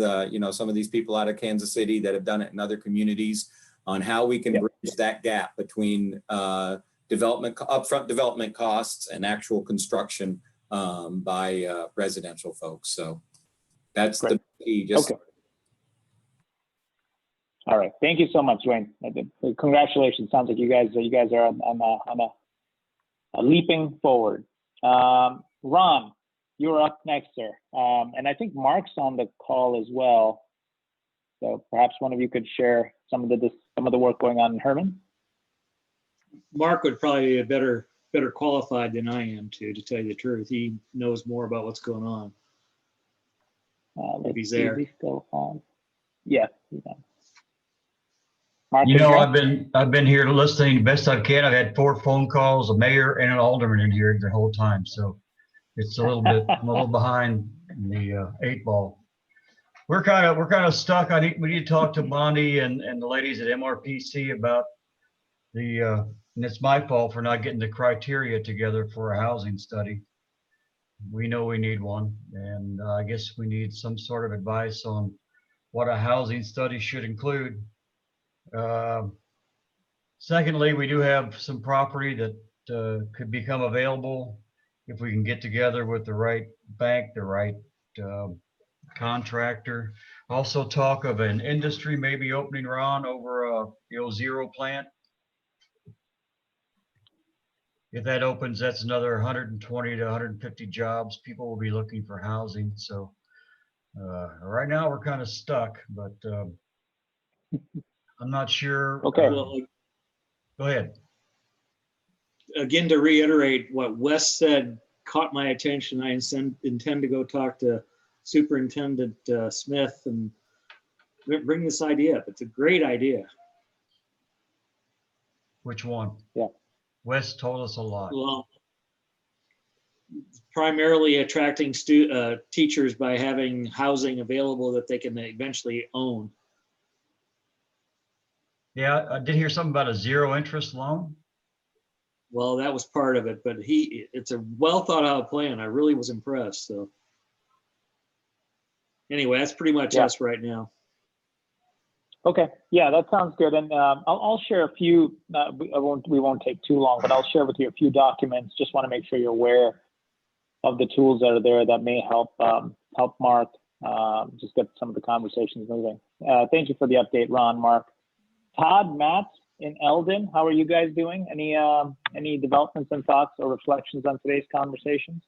Speaker 12: some of these people out of Kansas City that have done it in other communities on how we can bridge that gap between upfront development costs and actual construction by residential folks. So that's the key.
Speaker 10: Okay. All right. Thank you so much, Dwayne. Congratulations. Sounds like you guys are on a leaping forward. Ron, you're up next, sir. And I think Mark's on the call as well. So perhaps one of you could share some of the work going on in Herman.
Speaker 11: Mark would probably be better qualified than I am to tell you the truth. He knows more about what's going on. If he's there.
Speaker 10: Is he still on? Yeah, he's on.
Speaker 13: Mark, I've been here listening the best I can. I've had 4 phone calls, a mayor and an alderman in here the whole time. So it's I'm a little behind the 8 ball. We're kind of stuck. We need to talk to Bonnie and the ladies at MRPC about and it's my fault for not getting the criteria together for a housing study. We know we need one, and I guess we need some sort of advice on what a housing study should include. Secondly, we do have some property that could become available if we can get together with the right bank, the right contractor. Also talk of an industry maybe opening around over Zero plant. If that opens, that's another 120 to 150 jobs. People will be looking for housing. So right now we're kind of stuck, but I'm not sure.
Speaker 10: Okay.
Speaker 11: Well,
Speaker 13: go ahead.
Speaker 11: Again, to reiterate what Wes said caught my attention. I intend to go talk to Superintendent Smith and bring this idea up. It's a great idea.
Speaker 13: Which one?
Speaker 10: Yeah.
Speaker 13: Wes told us a lot.
Speaker 11: Well, primarily attracting teachers by having housing available that they can eventually own.
Speaker 13: Yeah, I did hear something about a 0 interest loan.
Speaker 11: Well, that was part of it, but it's a well thought out plan. I really was impressed. So anyway, that's pretty much us right now.
Speaker 10: Okay, yeah, that sounds good. And I'll share a few. We won't take too long, but I'll share with you a few documents. Just want to make sure you're aware of the tools that are there that may help Mark just get some of the conversations moving. Thank you for the update, Ron, Mark. Todd, Matt in Eldon, how are you guys doing? Any developments and thoughts or reflections on today's conversations?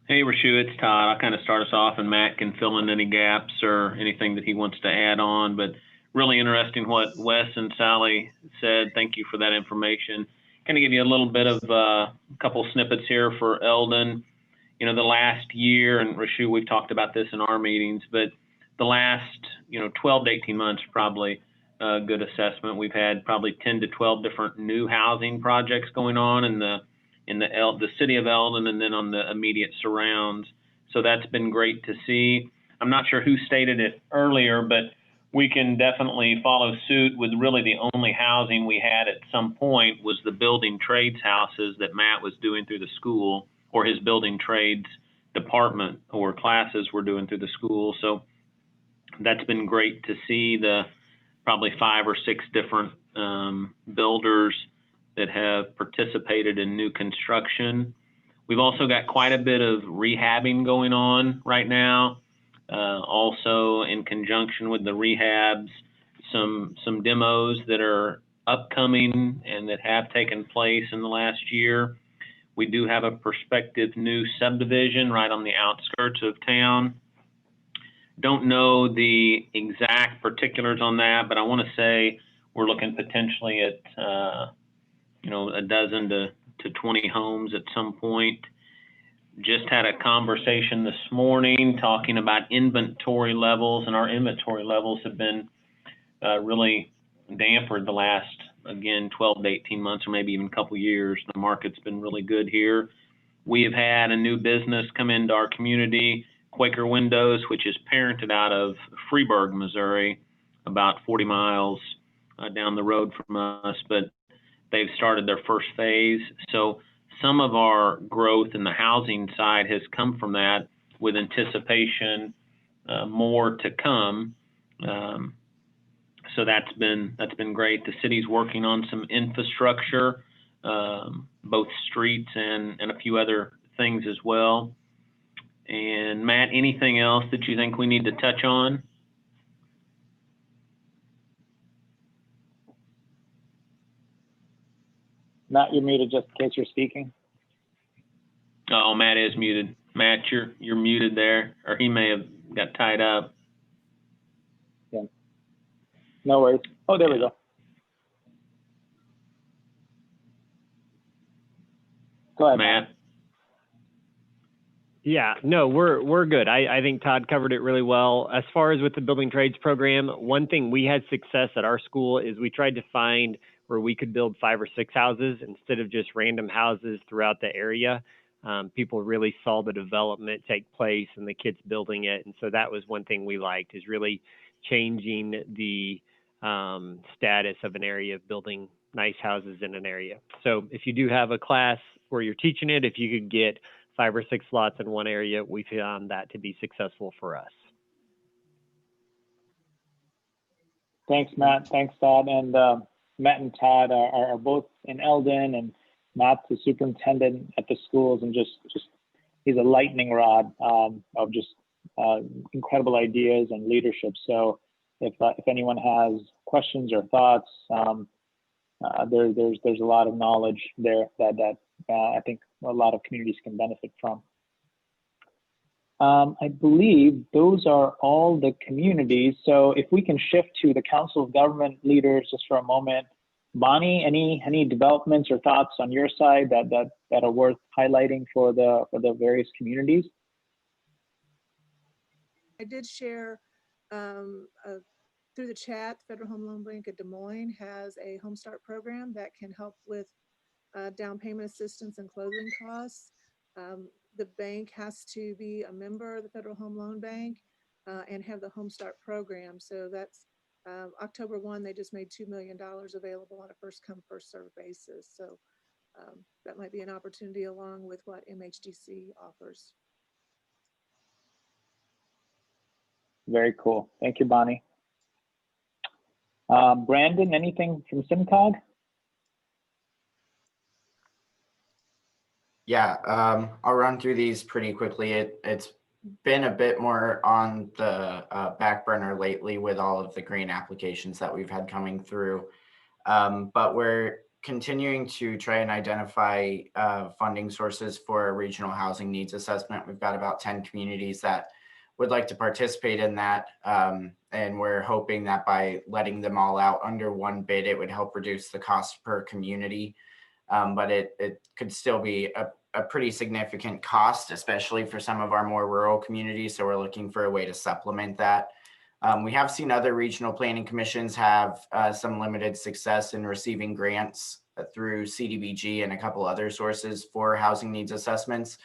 Speaker 14: Hey, Rashu, it's Todd. I'll kind of start us off, and Matt can fill in any gaps or anything that he wants to add on. But really interesting what Wes and Sally said. Thank you for that information. Kind of give you a little bit of a couple snippets here for Eldon. The last year, and Rashu, we've talked about this in our meetings, but the last 12 to 18 months, probably a good assessment. We've had probably 10 to 12 different new housing projects going on in the city of Eldon and then on the immediate surrounds. So that's been great to see. I'm not sure who stated it earlier, but we can definitely follow suit with really the only housing we had at some point was the building trades houses that Matt was doing through the school, or his building trades department or classes we're doing through the school. So that's been great to see the probably 5 or 6 different builders that have participated in new construction. We've also got quite a bit of rehabbing going on right now. Also in conjunction with the rehabs, some demos that are upcoming and that have taken place in the last year. We do have a prospective new subdivision right on the outskirts of town. Don't know the exact particulars on that, but I want to say we're looking potentially at a dozen to 20 homes at some point. Just had a conversation this morning talking about inventory levels, and our inventory levels have been really dampered the last, again, 12 to 18 months or maybe even a couple years. The market's been really good here. We have had a new business come into our community, Quaker Windows, which is parented out of Freeburg, Missouri, about 40 miles down the road from us, but they've started their first phase. So some of our growth in the housing side has come from that, with anticipation more to come. So that's been great. The city's working on some infrastructure, both streets and a few other things as well. And Matt, anything else that you think we need to touch on?
Speaker 10: Matt, you're muted just in case you're speaking.
Speaker 14: Oh, Matt is muted. Matt, you're muted there, or he may have got tied up.
Speaker 10: Yeah. No worries. Oh, there we go. Go ahead,
Speaker 14: Matt.
Speaker 15: Yeah, no, we're good. I think Todd covered it really well. As far as with the building trades program, one thing we had success at our school is we tried to find where we could build 5 or 6 houses instead of just random houses throughout the area. People really saw the development take place and the kids building it. And so that was one thing we liked, is really changing the status of an area, of building nice houses in an area. So if you do have a class where you're teaching it, if you could get 5 or 6 lots in one area, we found that to be successful for us.
Speaker 10: Thanks, Matt. Thanks, Todd. And Matt and Todd are both in Eldon, and Matt's the superintendent at the schools, and just he's a lightning rod of just incredible ideas and leadership. So if anyone has questions or thoughts, there's a lot of knowledge there that I think a lot of communities can benefit from. I believe those are all the communities. So if we can shift to the Council of Government Leaders just for a moment. Bonnie, any developments or thoughts on your side that are worth highlighting for the various communities?
Speaker 7: I did share through the chat. Federal Home Loan Bank of Des Moines has a Home Start program that can help with down payment assistance and closing costs. The bank has to be a member of the Federal Home Loan Bank and have the Home Start program. So that's October 1, they just made $2 million available on a first come, first served basis. So that might be an opportunity along with what MHDC offers.
Speaker 10: Very cool. Thank you, Bonnie. Brandon, anything from SimCog?
Speaker 9: Yeah, I'll run through these pretty quickly. It's been a bit more on the back burner lately with all of the grant applications that we've had coming through. But we're continuing to try and identify funding sources for a regional housing needs assessment. We've got about 10 communities that would like to participate in that. And we're hoping that by letting them all out under one bid, it would help reduce the cost per community. But it could still be a pretty significant cost, especially for some of our more rural communities. So we're looking for a way to supplement that. We have seen other regional planning commissions have some limited success in receiving grants through CDBG and a couple other sources for housing needs assessments,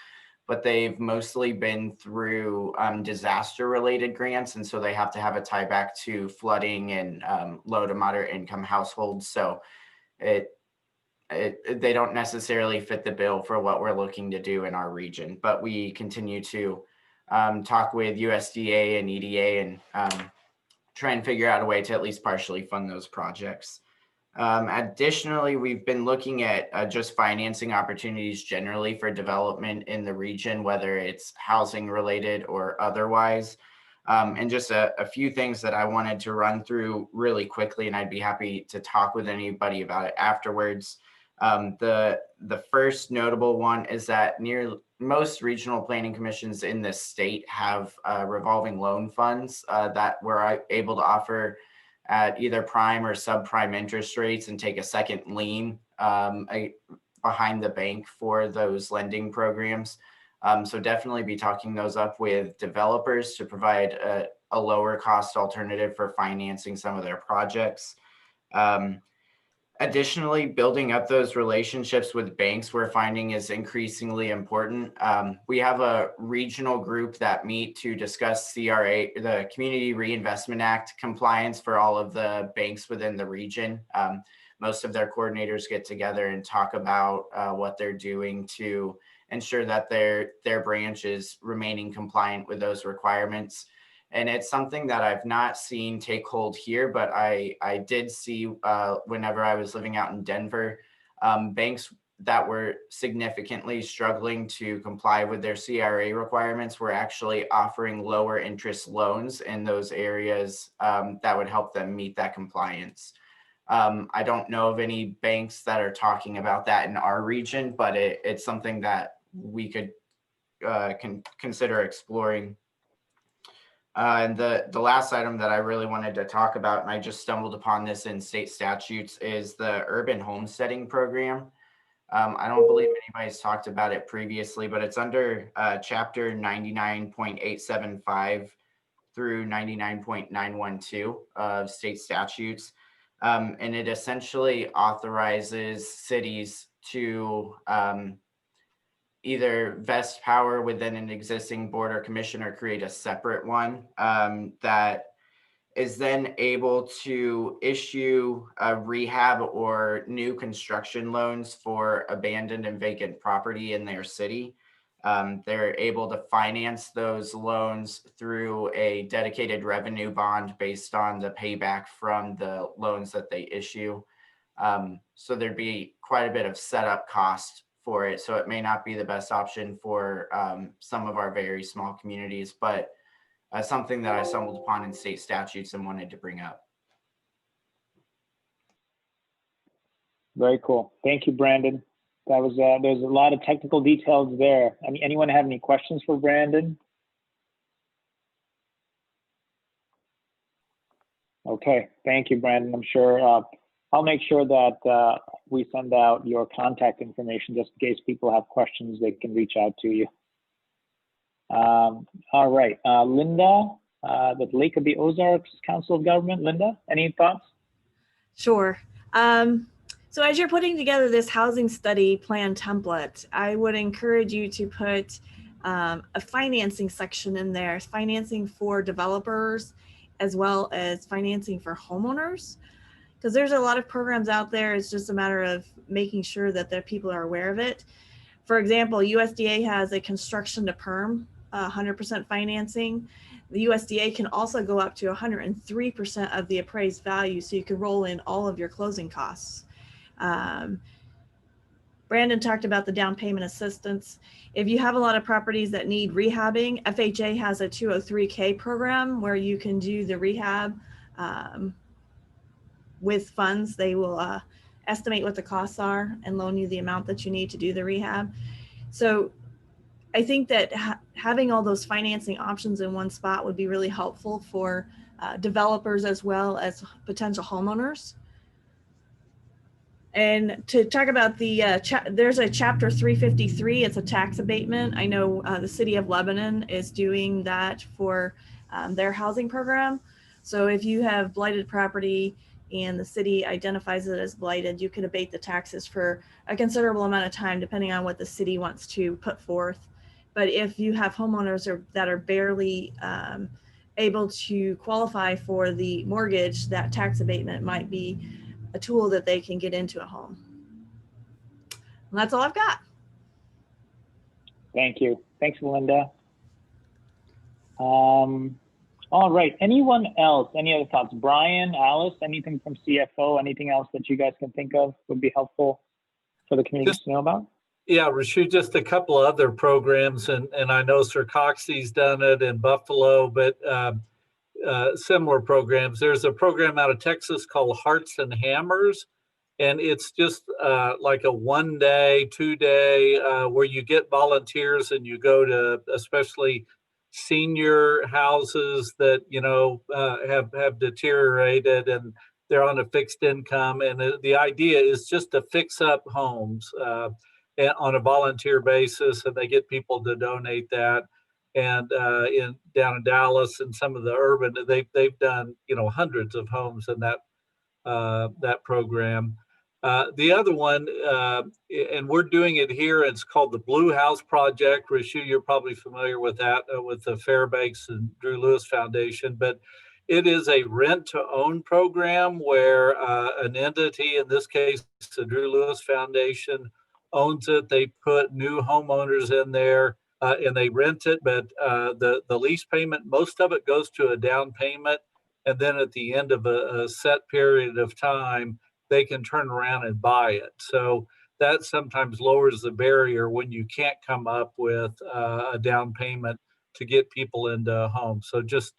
Speaker 9: but they've mostly been through disaster related grants. And so they have to have a tie back to flooding and low to moderate income households. So they don't necessarily fit the bill for what we're looking to do in our region, but we continue to talk with USDA and EDA and try and figure out a way to at least partially fund those projects. Additionally, we've been looking at just financing opportunities generally for development in the region, whether it's housing related or otherwise. And just a few things that I wanted to run through really quickly, and I'd be happy to talk with anybody about it afterwards. The first notable one is that most regional planning commissions in the state have revolving loan funds that we're able to offer at either prime or subprime interest rates and take a second lien behind the bank for those lending programs. So definitely be talking those up with developers to provide a lower cost alternative for financing some of their projects. Additionally, building up those relationships with banks we're finding is increasingly important. We have a regional group that meet to discuss CRA, the Community Reinvestment Act compliance for all of the banks within the region. Most of their coordinators get together and talk about what they're doing to ensure that their branch is remaining compliant with those requirements. And it's something that I've not seen take hold here, but I did see whenever I was living out in Denver, banks that were significantly struggling to comply with their CRA requirements were actually offering lower interest loans in those areas that would help them meet that compliance. I don't know of any banks that are talking about that in our region, but it's something that we could consider exploring. And the last item that I really wanted to talk about, and I just stumbled upon this in state statutes, is the urban homesteading program. I don't believe anybody's talked about it previously, but it's under chapter 99.875 through 99.912 of state statutes. And it essentially authorizes cities to either vest power within an existing board or commission or create a separate one that is then able to issue a rehab or new construction loans for abandoned and vacant property in their city. They're able to finance those loans through a dedicated revenue bond based on the payback from the loans that they issue. So there'd be quite a bit of setup cost for it. So it may not be the best option for some of our very small communities, but something that I stumbled upon in state statutes and wanted to bring up.
Speaker 10: Very cool. Thank you, Brandon. That was there's a lot of technical details there. I mean, anyone have any questions for Brandon? Okay, thank you, Brandon. I'm sure I'll make sure that we send out your contact information just in case people have questions, they can reach out to you. All right, Linda, with Lake of the Ozarks Council of Government. Linda, any thoughts?
Speaker 16: Sure. So as you're putting together this housing study plan template, I would encourage you to put a financing section in there, financing for developers, as well as financing for homeowners. Because there's a lot of programs out there. It's just a matter of making sure that the people are aware of it. For example, USDA has a construction to perm, 100% financing. The USDA can also go up to 103% of the appraised value, so you can roll in all of your closing costs. Brandon talked about the down payment assistance. If you have a lot of properties that need rehabbing, FHA has a 203K program where you can do the rehab with funds. They will estimate what the costs are and loan you the amount that you need to do the rehab. So I think that having all those financing options in one spot would be really helpful for developers as well as potential homeowners. And to talk about the, there's a chapter 353, it's a tax abatement. I know the city of Lebanon is doing that for their housing program. So if you have blighted property and the city identifies it as blighted, you can abate the taxes for a considerable amount of time, depending on what the city wants to put forth. But if you have homeowners that are barely able to qualify for the mortgage, that tax abatement might be a tool that they can get into a home. And that's all I've got.
Speaker 10: Thank you. Thanks, Melinda. All right. Anyone else? Any other thoughts? Brian, Alice, anything from CFO? Anything else that you guys can think of would be helpful for the community to know about?
Speaker 5: Yeah, Rashid, just a couple of other programs, and I know Sir Coxey's done it in Buffalo, but similar programs. There's a program out of Texas called Hearts and Hammers, and it's just like a 1 day, 2 day, where you get volunteers and you go to especially senior houses that, you know, have deteriorated and they're on a fixed income. And the idea is just to fix up homes on a volunteer basis, and they get people to donate that. And down in Dallas and some of the urban, they've done, you know, hundreds of homes in that program. The other one, and we're doing it here, it's called the Blue House Project. Rishu, you're probably familiar with that, with the Fairbanks and Drew Lewis Foundation, but it is a rent to own program where an entity, in this case, the Drew Lewis Foundation, owns it. They put new homeowners in there and they rent it, but the lease payment, most of it goes to a down payment. And then at the end of a set period of time, they can turn around and buy it. So that sometimes lowers the barrier when you can't come up with a down payment to get people into homes. So just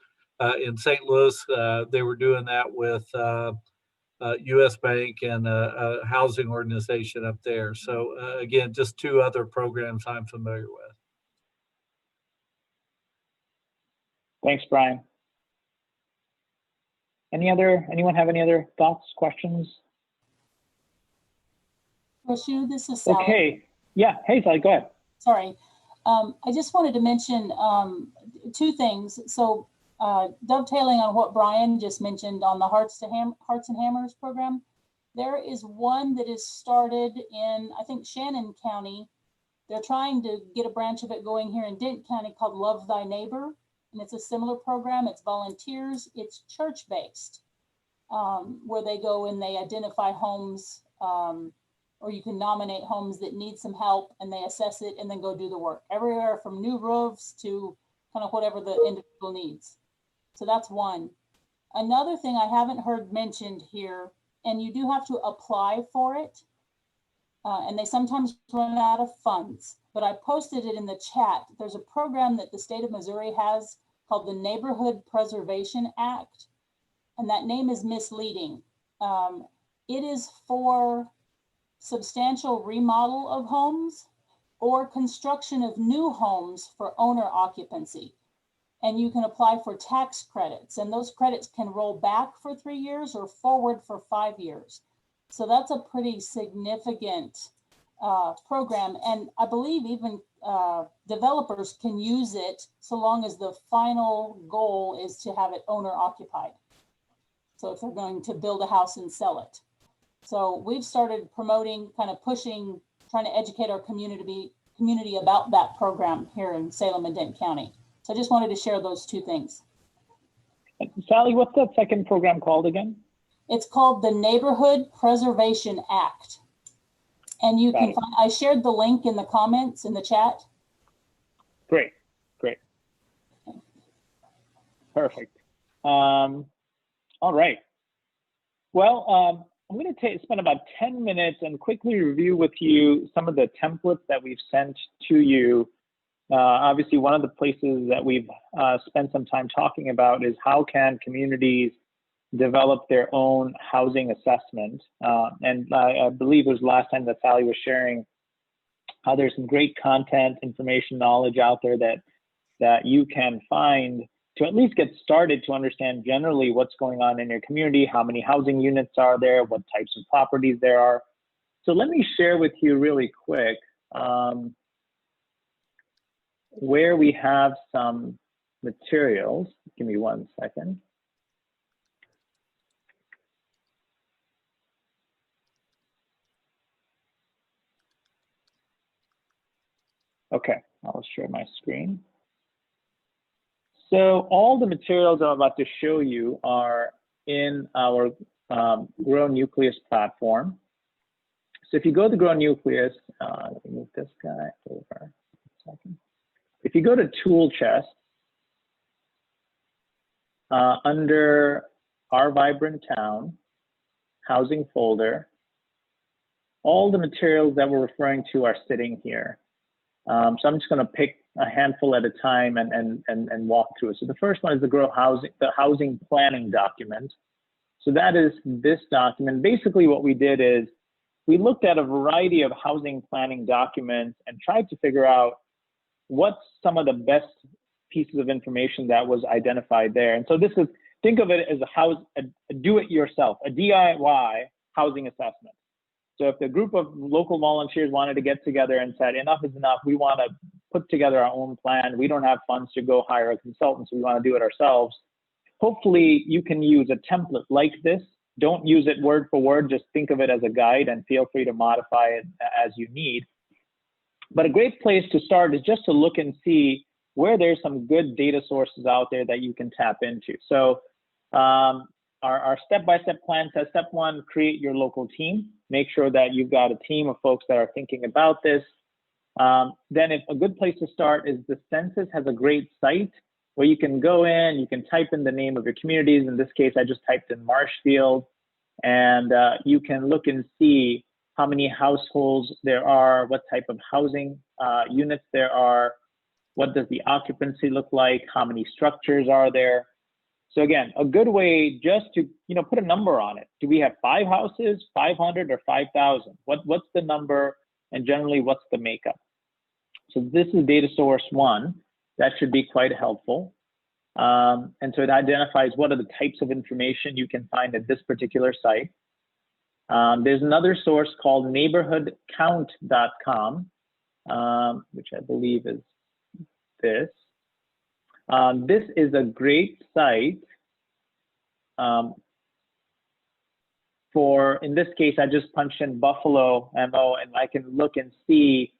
Speaker 5: in St. Louis, they were doing that with U.S. Bank and a housing organization up there. So again, just two other programs I'm familiar with.
Speaker 10: Thanks, Brian. Anyone have any other thoughts, questions?
Speaker 1: Rashu, this is Sally.
Speaker 10: Okay. Yeah. Hey, Sally, go ahead.
Speaker 1: Sorry. I just wanted to mention two things. So dovetailing on what Brian just mentioned on the Hearts and Hammers program, there is one that is started in, I think, Shannon County. They're trying to get a branch of it going here in Dent County called Love Thy Neighbor. And it's a similar program. It's volunteers. It's church-based, where they go and they identify homes, or you can nominate homes that need some help, and they assess it and then go do the work. Everywhere from new roofs to kind of whatever the individual needs. So that's one. Another thing I haven't heard mentioned here, and you do have to apply for it, and they sometimes run out of funds, but I posted it in the chat. There's a program that the state of Missouri has called the Neighborhood Preservation Act, and that name is misleading. It is for substantial remodel of homes or construction of new homes for owner occupancy. And you can apply for tax credits, and those credits can roll back for 3 years or forward for 5 years. So that's a pretty significant program. And I believe even developers can use it so long as the final goal is to have it owner occupied. So if they're going to build a house and sell it. So we've started promoting, kind of pushing, trying to educate our community about that program here in Salem and Dent County. So I just wanted to share those two things.
Speaker 10: Sally, what's that second program called again?
Speaker 1: It's called the Neighborhood Preservation Act. And you can find, I shared the link in the comments in the chat.
Speaker 10: Great, great. Perfect. All right. Well, I'm going to spend about 10 minutes and quickly review with you some of the templates that we've sent to you. Obviously, one of the places that we've spent some time talking about is how can communities develop their own housing assessment. And I believe it was last time that Sally was sharing how there's some great content, information, knowledge out there that you can find to at least get started to understand generally what's going on in your community, how many housing units are there, what types of properties there are. So let me share with you really quick where we have some materials. Give me 1 second. Okay, I'll share my screen. So all the materials I'm about to show you are in our Grow Nucleus platform. So if you go to Grow Nucleus, let me move this guy over a second. If you go to Tool Chest, under Our Vibrant Town, Housing folder, all the materials that we're referring to are sitting here. So I'm just going to pick a handful at a time and walk through it. So the first one is the housing planning document. So that is this document. Basically what we did is we looked at a variety of housing planning documents and tried to figure out what's some of the best pieces of information that was identified there. And so this is, think of it as a do-it-yourself, a DIY housing assessment. So if the group of local volunteers wanted to get together and said, enough is enough, we want to put together our own plan, we don't have funds to go hire a consultant, so we want to do it ourselves, hopefully you can use a template like this. Don't use it word for word, just think of it as a guide and feel free to modify it as you need. But a great place to start is just to look and see where there's some good data sources out there that you can tap into. So our step-by-step plan says, step one, create your local team. Make sure that you've got a team of folks that are thinking about this. Then a good place to start is the census has a great site where you can go in, you can type in the name of your communities. In this case, I just typed in Marshfield, and you can look and see how many households there are, what type of housing units there are, what does the occupancy look like, how many structures are there. So again, a good way just to put a number on it. Do we have 5 houses, 500, or 5,000? What's the number, and generally what's the makeup? So this is data source 1. That should be quite helpful. And so it identifies what are the types of information you can find at this particular site. There's another source called neighborhoodcount.com, which I believe is this. This is a great site for, in this case, I just punched in Buffalo MO, and I can look and see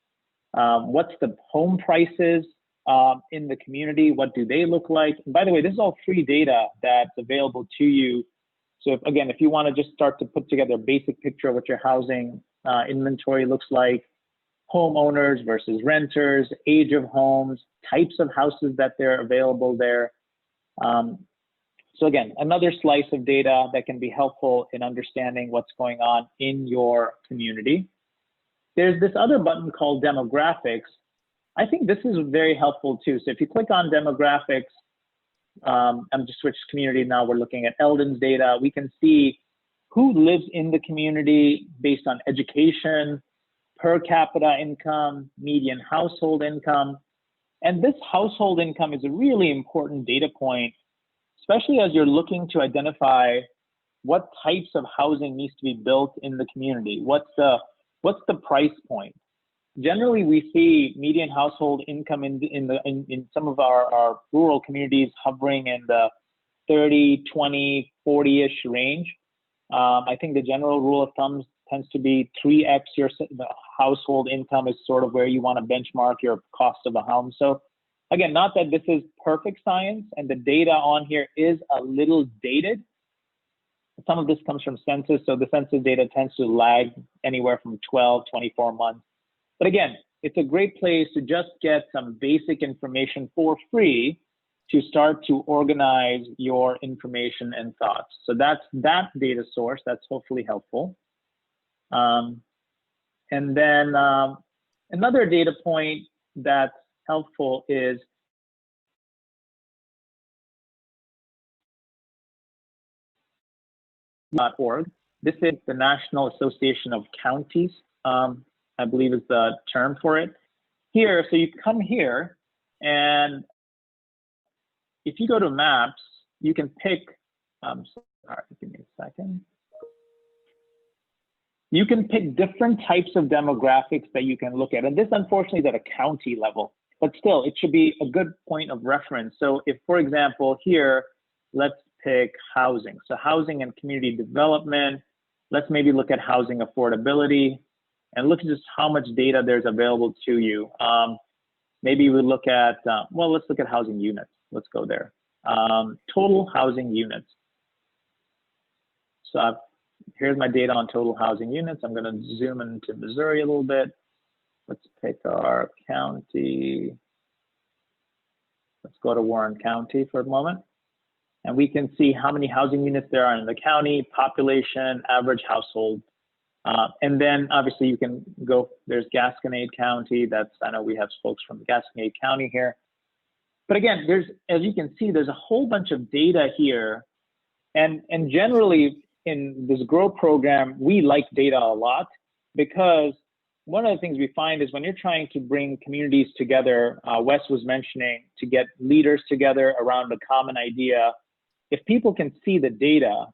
Speaker 10: what's the home prices in the community, what do they look like. And by the way, this is all free data that's available to you. So if you want to just start to put together a basic picture of what your housing inventory looks like, homeowners versus renters, age of homes, types of houses that they're available there. So again, another slice of data that can be helpful in understanding what's going on in your community. There's this other button called demographics. I think this is very helpful too. So if you click on demographics, I'm just switched community now, we're looking at Eldon's data. We can see who lives in the community based on education, per capita income, median household income. And this household income is a really important data point, especially as you're looking to identify what types of housing needs to be built in the community. What's the price point? Generally, we see median household income in some of our rural communities hovering in the 30, 20, 40-ish range. I think the general rule of thumb tends to be 3x the household income is sort of where you want to benchmark your cost of a home. So again, not that this is perfect science, and the data on here is a little dated. Some of this comes from census, so the census data tends to lag anywhere from 12, 24 months. But again, it's a great place to just get some basic information for free to start to organize your information and thoughts. So that's that data source. That's hopefully helpful. And then another data point that's helpful is .org. This is the National Association of Counties, I believe is the term for it. Here, so you come here, and if you go to maps, you can pick, sorry, give me a second. You can pick different types of demographics that you can look at. And this, unfortunately, is at a county level, but still, it should be a good point of reference. So if, for example, here, let's pick housing. So housing and community development. Let's maybe look at housing affordability and look at just how much data there's available to you. Maybe we look at, well, let's look at housing units. Let's go there. Total housing units. So I've here's my data on total housing units. I'm going to zoom into Missouri a little bit. Let's pick our county. Let's go to Warren County for a moment. And we can see how many housing units there are in the county, population, average household. And then obviously you can go, there's Gasconade County. I know we have folks from Gasconade County here. But again, as you can see, there's a whole bunch of data here. And generally in this GROW program, we like data a lot, because one of the things we find is when you're trying to bring communities together, Wes was mentioning, to get leaders together around a common idea, if people can see the data,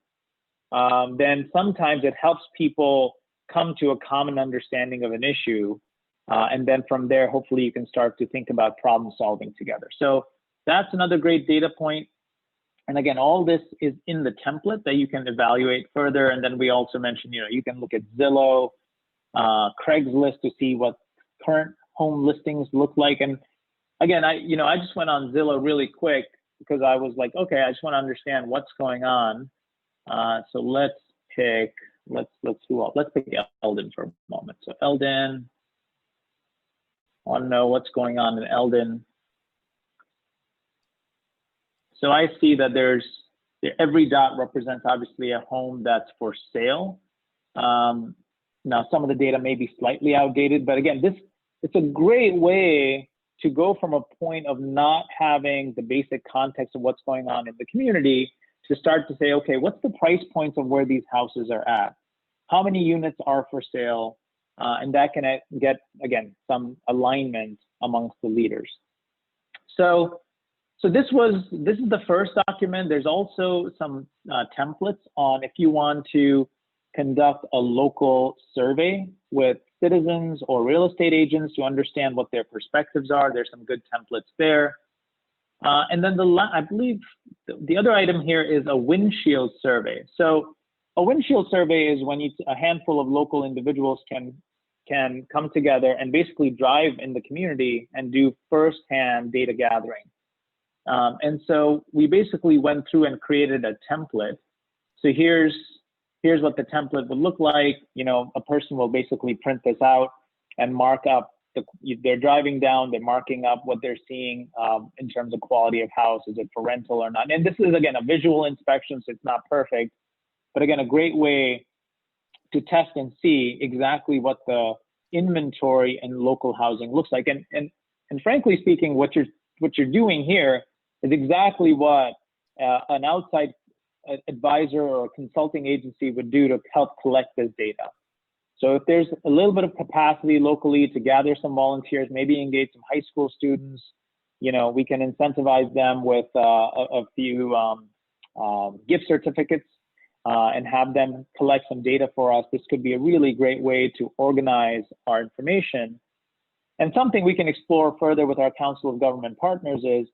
Speaker 10: then sometimes it helps people come to a common understanding of an issue. And then from there, hopefully you can start to think about problem solving together. So that's another great data point. And again, all this is in the template that you can evaluate further. And then we also mentioned, you can look at Zillow, Craigslist to see what current home listings look like. And again, I just went on Zillow really quick because I was like, okay, I just want to understand what's going on. So let's pick Eldon for a moment. So Eldon, I want to know what's going on in Eldon. So I see that every dot represents obviously a home that's for sale. Now some of the data may be slightly outdated, but again, it's a great way to go from a point of not having the basic context of what's going on in the community to start to say, okay, what's the price points of where these houses are at? How many units are for sale? And that can get, again, some alignment amongst the leaders. So this is the first document. There's also some templates on if you want to conduct a local survey with citizens or real estate agents to understand what their perspectives are. There's some good templates there. And then I believe the other item here is a windshield survey. So a windshield survey is when a handful of local individuals can come together and basically drive in the community and do firsthand data gathering. And so we basically went through and created a template. So here's what the template would look like. A person will basically print this out and mark up. They're driving down, they're marking up what they're seeing in terms of quality of house. Is it for rental or not? And this is, again, a visual inspection, so it's not perfect. But again, a great way to test and see exactly what the inventory and local housing looks like. And frankly speaking, what you're doing here is exactly what an outside advisor or a consulting agency would do to help collect this data. So if there's a little bit of capacity locally to gather some volunteers, maybe engage some high school students, we can incentivize them with a few gift certificates and have them collect some data for us. This could be a really great way to organize our information. And something we can explore further with our Council of Government Partners is,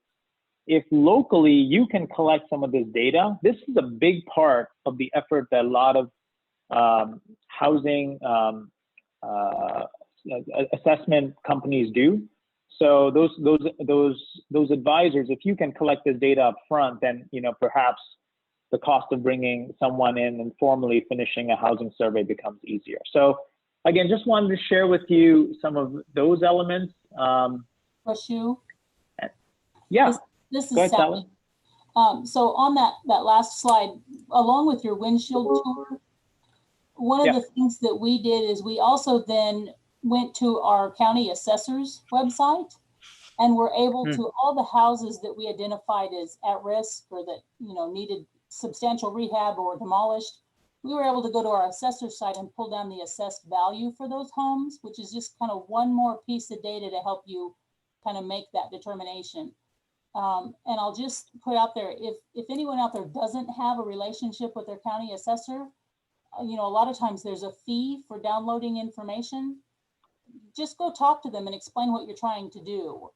Speaker 10: if locally you can collect some of this data, this is a big part of the effort that a lot of housing assessment companies do. So those advisors, if you can collect this data up front, then perhaps the cost of bringing someone in and formally finishing a housing survey becomes easier. So again, just wanted to share with you some of those elements.
Speaker 1: Rashu?
Speaker 10: Yeah.
Speaker 1: This is
Speaker 10: Go ahead,
Speaker 1: Sally. So on that last slide, along with your windshield tour, one of the things that we did is we also then went to our county assessor's website and were able to, all the houses that we identified as at risk or that needed substantial rehab or demolished, we were able to go to our assessor's site and pull down the assessed value for those homes, which is just kind of one more piece of data to help you kind of make that determination. And I'll just put out there, if anyone out there doesn't have a relationship with their county assessor, a lot of times there's a fee for downloading information. Just go talk to them and explain what you're trying to do.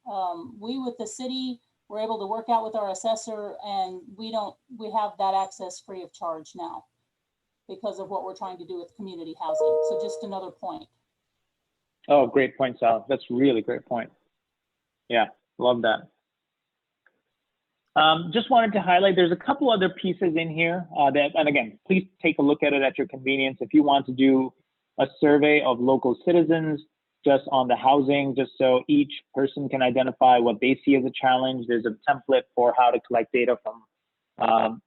Speaker 1: We with the city were able to work out with our assessor, and we have that access free of charge now because of what we're trying to do with community housing. So just another point.
Speaker 10: Oh, great point, Sal. That's really great point. Yeah, love that. Just wanted to highlight, there's a couple other pieces in here and again, please take a look at it at your convenience. If you want to do a survey of local citizens just on the housing, just so each person can identify what they see as a challenge, there's a template for how to collect data from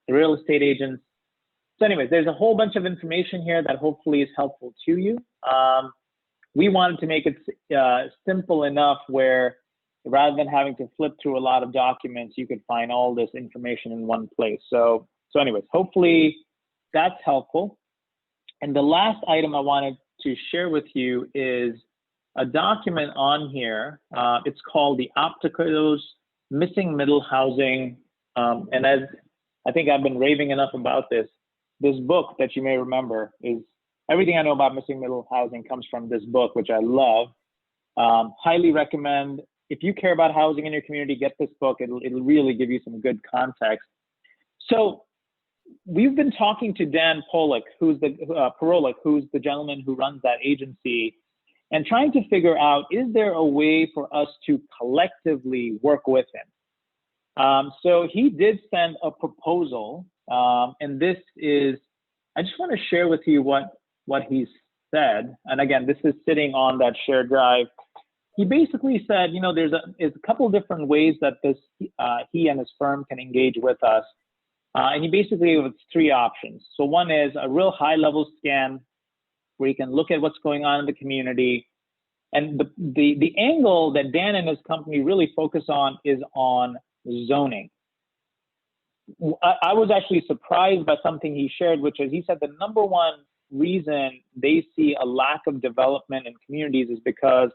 Speaker 10: the real estate agents. So anyways, there's a whole bunch of information here that hopefully is helpful to you. We wanted to make it simple enough where rather than having to flip through a lot of documents, you could find all this information in one place. So anyways, hopefully that's helpful. And the last item I wanted to share with you is a document on here. It's called the Opticos Missing Middle Housing. And as I think I've been raving enough about this book that you may remember is everything I know about missing middle housing comes from this book, which I love. Highly recommend. If you care about housing in your community, get this book. It'll really give you some good context. So we've been talking to Dan Pollock, who's the gentleman who runs that agency, and trying to figure out, is there a way for us to collectively work with him? So he did send a proposal, and this is, I just want to share with you what he said. And again, this is sitting on that shared drive. He basically said, you know, there's a couple different ways that he and his firm can engage with us. And he basically gave us three options. So one is a real high level scan where you can look at what's going on in the community. And the angle that Dan and his company really focus on is on zoning. I was actually surprised by something he shared, which is he said the number one reason they see a lack of development in communities is because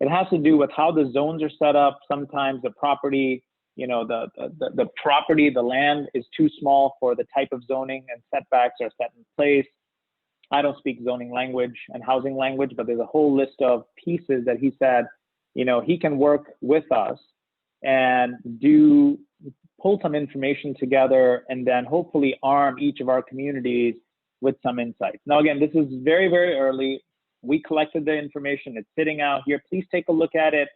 Speaker 10: it has to do with how the zones are set up. Sometimes the property, you know, the property, the land is too small for the type of zoning, and setbacks are set in place. I don't speak zoning language and housing language, but there's a whole list of pieces that he said, you know, he can work with us and pull some information together and then hopefully arm each of our communities with some insights. Now, again, this is very, very early. We collected the information. It's sitting out here. Please take a look at it.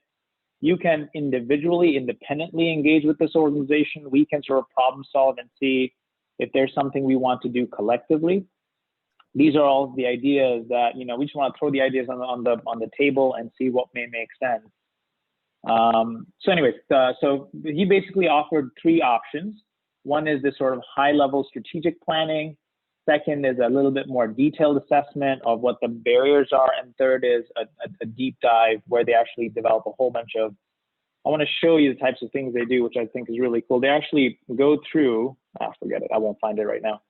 Speaker 10: You can individually, independently engage with this organization. We can sort of problem solve and see if there's something we want to do collectively. These are all the ideas that, you know, we just want to throw the ideas on the table and see what may make sense. So anyways, so he basically offered three options. One is this sort of high level strategic planning. Second is a little bit more detailed assessment of what the barriers are. And third is a deep dive where they actually develop a whole bunch of, I want to show you the types of things they do, which I think is really cool. They actually go through, forget it, I won't find it right now.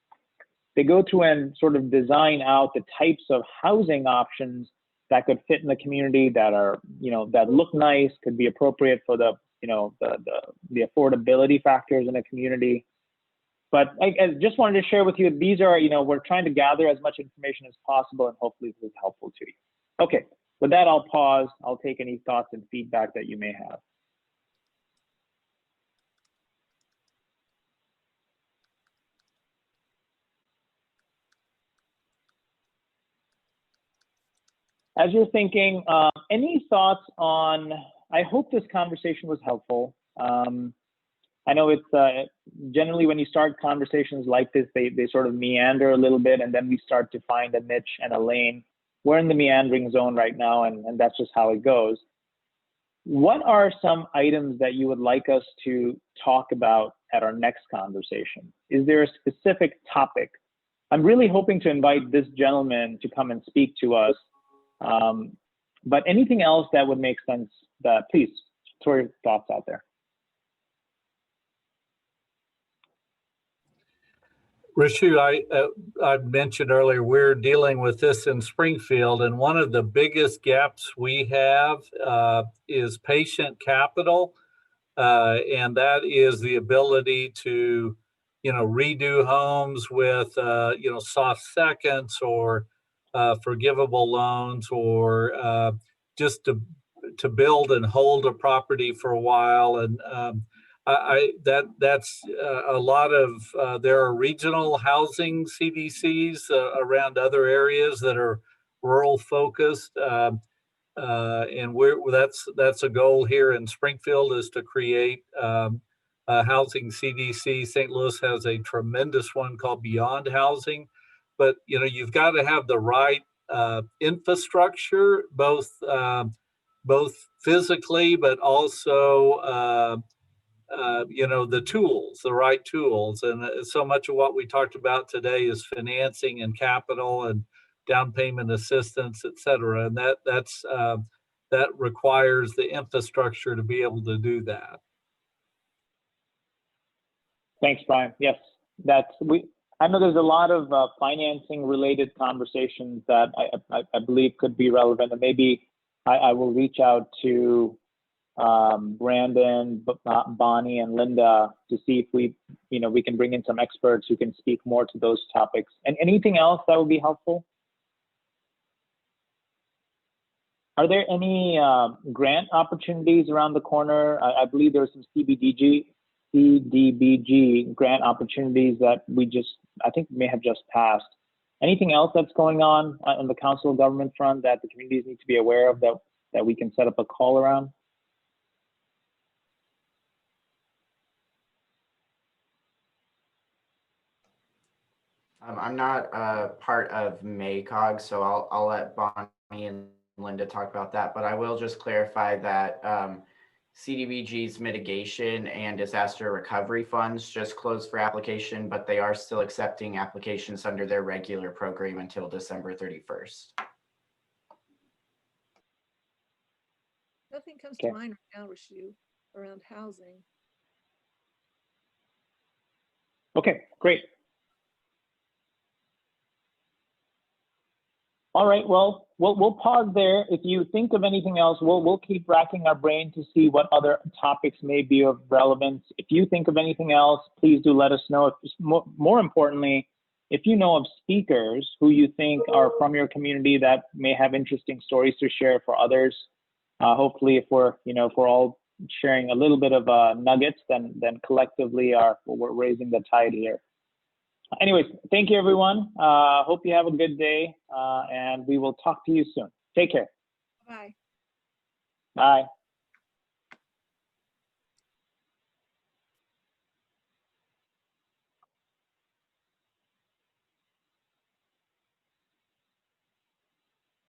Speaker 10: They go through and sort of design out the types of housing options that could fit in the community that are, you know, that look nice, could be appropriate for the, you know, the affordability factors in a community. But I just wanted to share with you, these are, you know, we're trying to gather as much information as possible, and hopefully this is helpful to you. Okay, with that, I'll pause. I'll take any thoughts and feedback that you may have. As you're thinking, any thoughts on, I hope this conversation was helpful. I know it's generally when you start conversations like this, they sort of meander a little bit, and then we start to find a niche and a lane. We're in the meandering zone right now, and that's just how it goes. What are some items that you would like us to talk about at our next conversation? Is there a specific topic? I'm really hoping to invite this gentleman to come and speak to us. But anything else that would make sense, please throw your thoughts out there.
Speaker 5: Rishu, I mentioned earlier, we're dealing with this in Springfield, and one of the biggest gaps we have is patient capital, and that is the ability to, you know, redo homes with, you know, soft seconds or forgivable loans, or just to build and hold a property for a while. And that's a lot of, there are regional housing CDCs around other areas that are rural focused. And that's a goal here in Springfield, is to create housing CDC. St. Louis has a tremendous one called Beyond Housing. But, you know, you've got to have the right infrastructure, both physically, but also, you know, the right tools. And so much of what we talked about today is financing and capital and down payment assistance, et cetera. And that requires the infrastructure to be able to do that.
Speaker 10: Thanks, Brian. Yes, I know there's a lot of financing related conversations that I believe could be relevant, and maybe I will reach out to Brandon, Bonnie, and Linda to see if we can bring in some experts who can speak more to those topics. And anything else that would be helpful? Are there any grant opportunities around the corner? I believe there are some CDBG grant opportunities that I think may have just passed. Anything else that's going on the Council of Government front that the communities need to be aware of that we can set up a call around?
Speaker 9: I'm not part of MACOG, so I'll let Bonnie and Linda talk about that, but I will just clarify that CDBG's mitigation and disaster recovery funds just closed for application, but they are still accepting applications under their regular program until December 31st.
Speaker 7: Nothing comes to mind right now, Rashu, around housing.
Speaker 10: Okay, great. All right, well, we'll pause there. If you think of anything else, we'll keep racking our brain to see what other topics may be of relevance. If you think of anything else, please do let us know. More importantly, if you know of speakers who you think are from your community that may have interesting stories to share for others, hopefully if we're all sharing a little bit of nuggets, then collectively we're raising the tide here. Anyways, thank you, everyone. Hope you have a good day, and we will talk to you soon. Take care.
Speaker 7: Bye.
Speaker 10: Bye.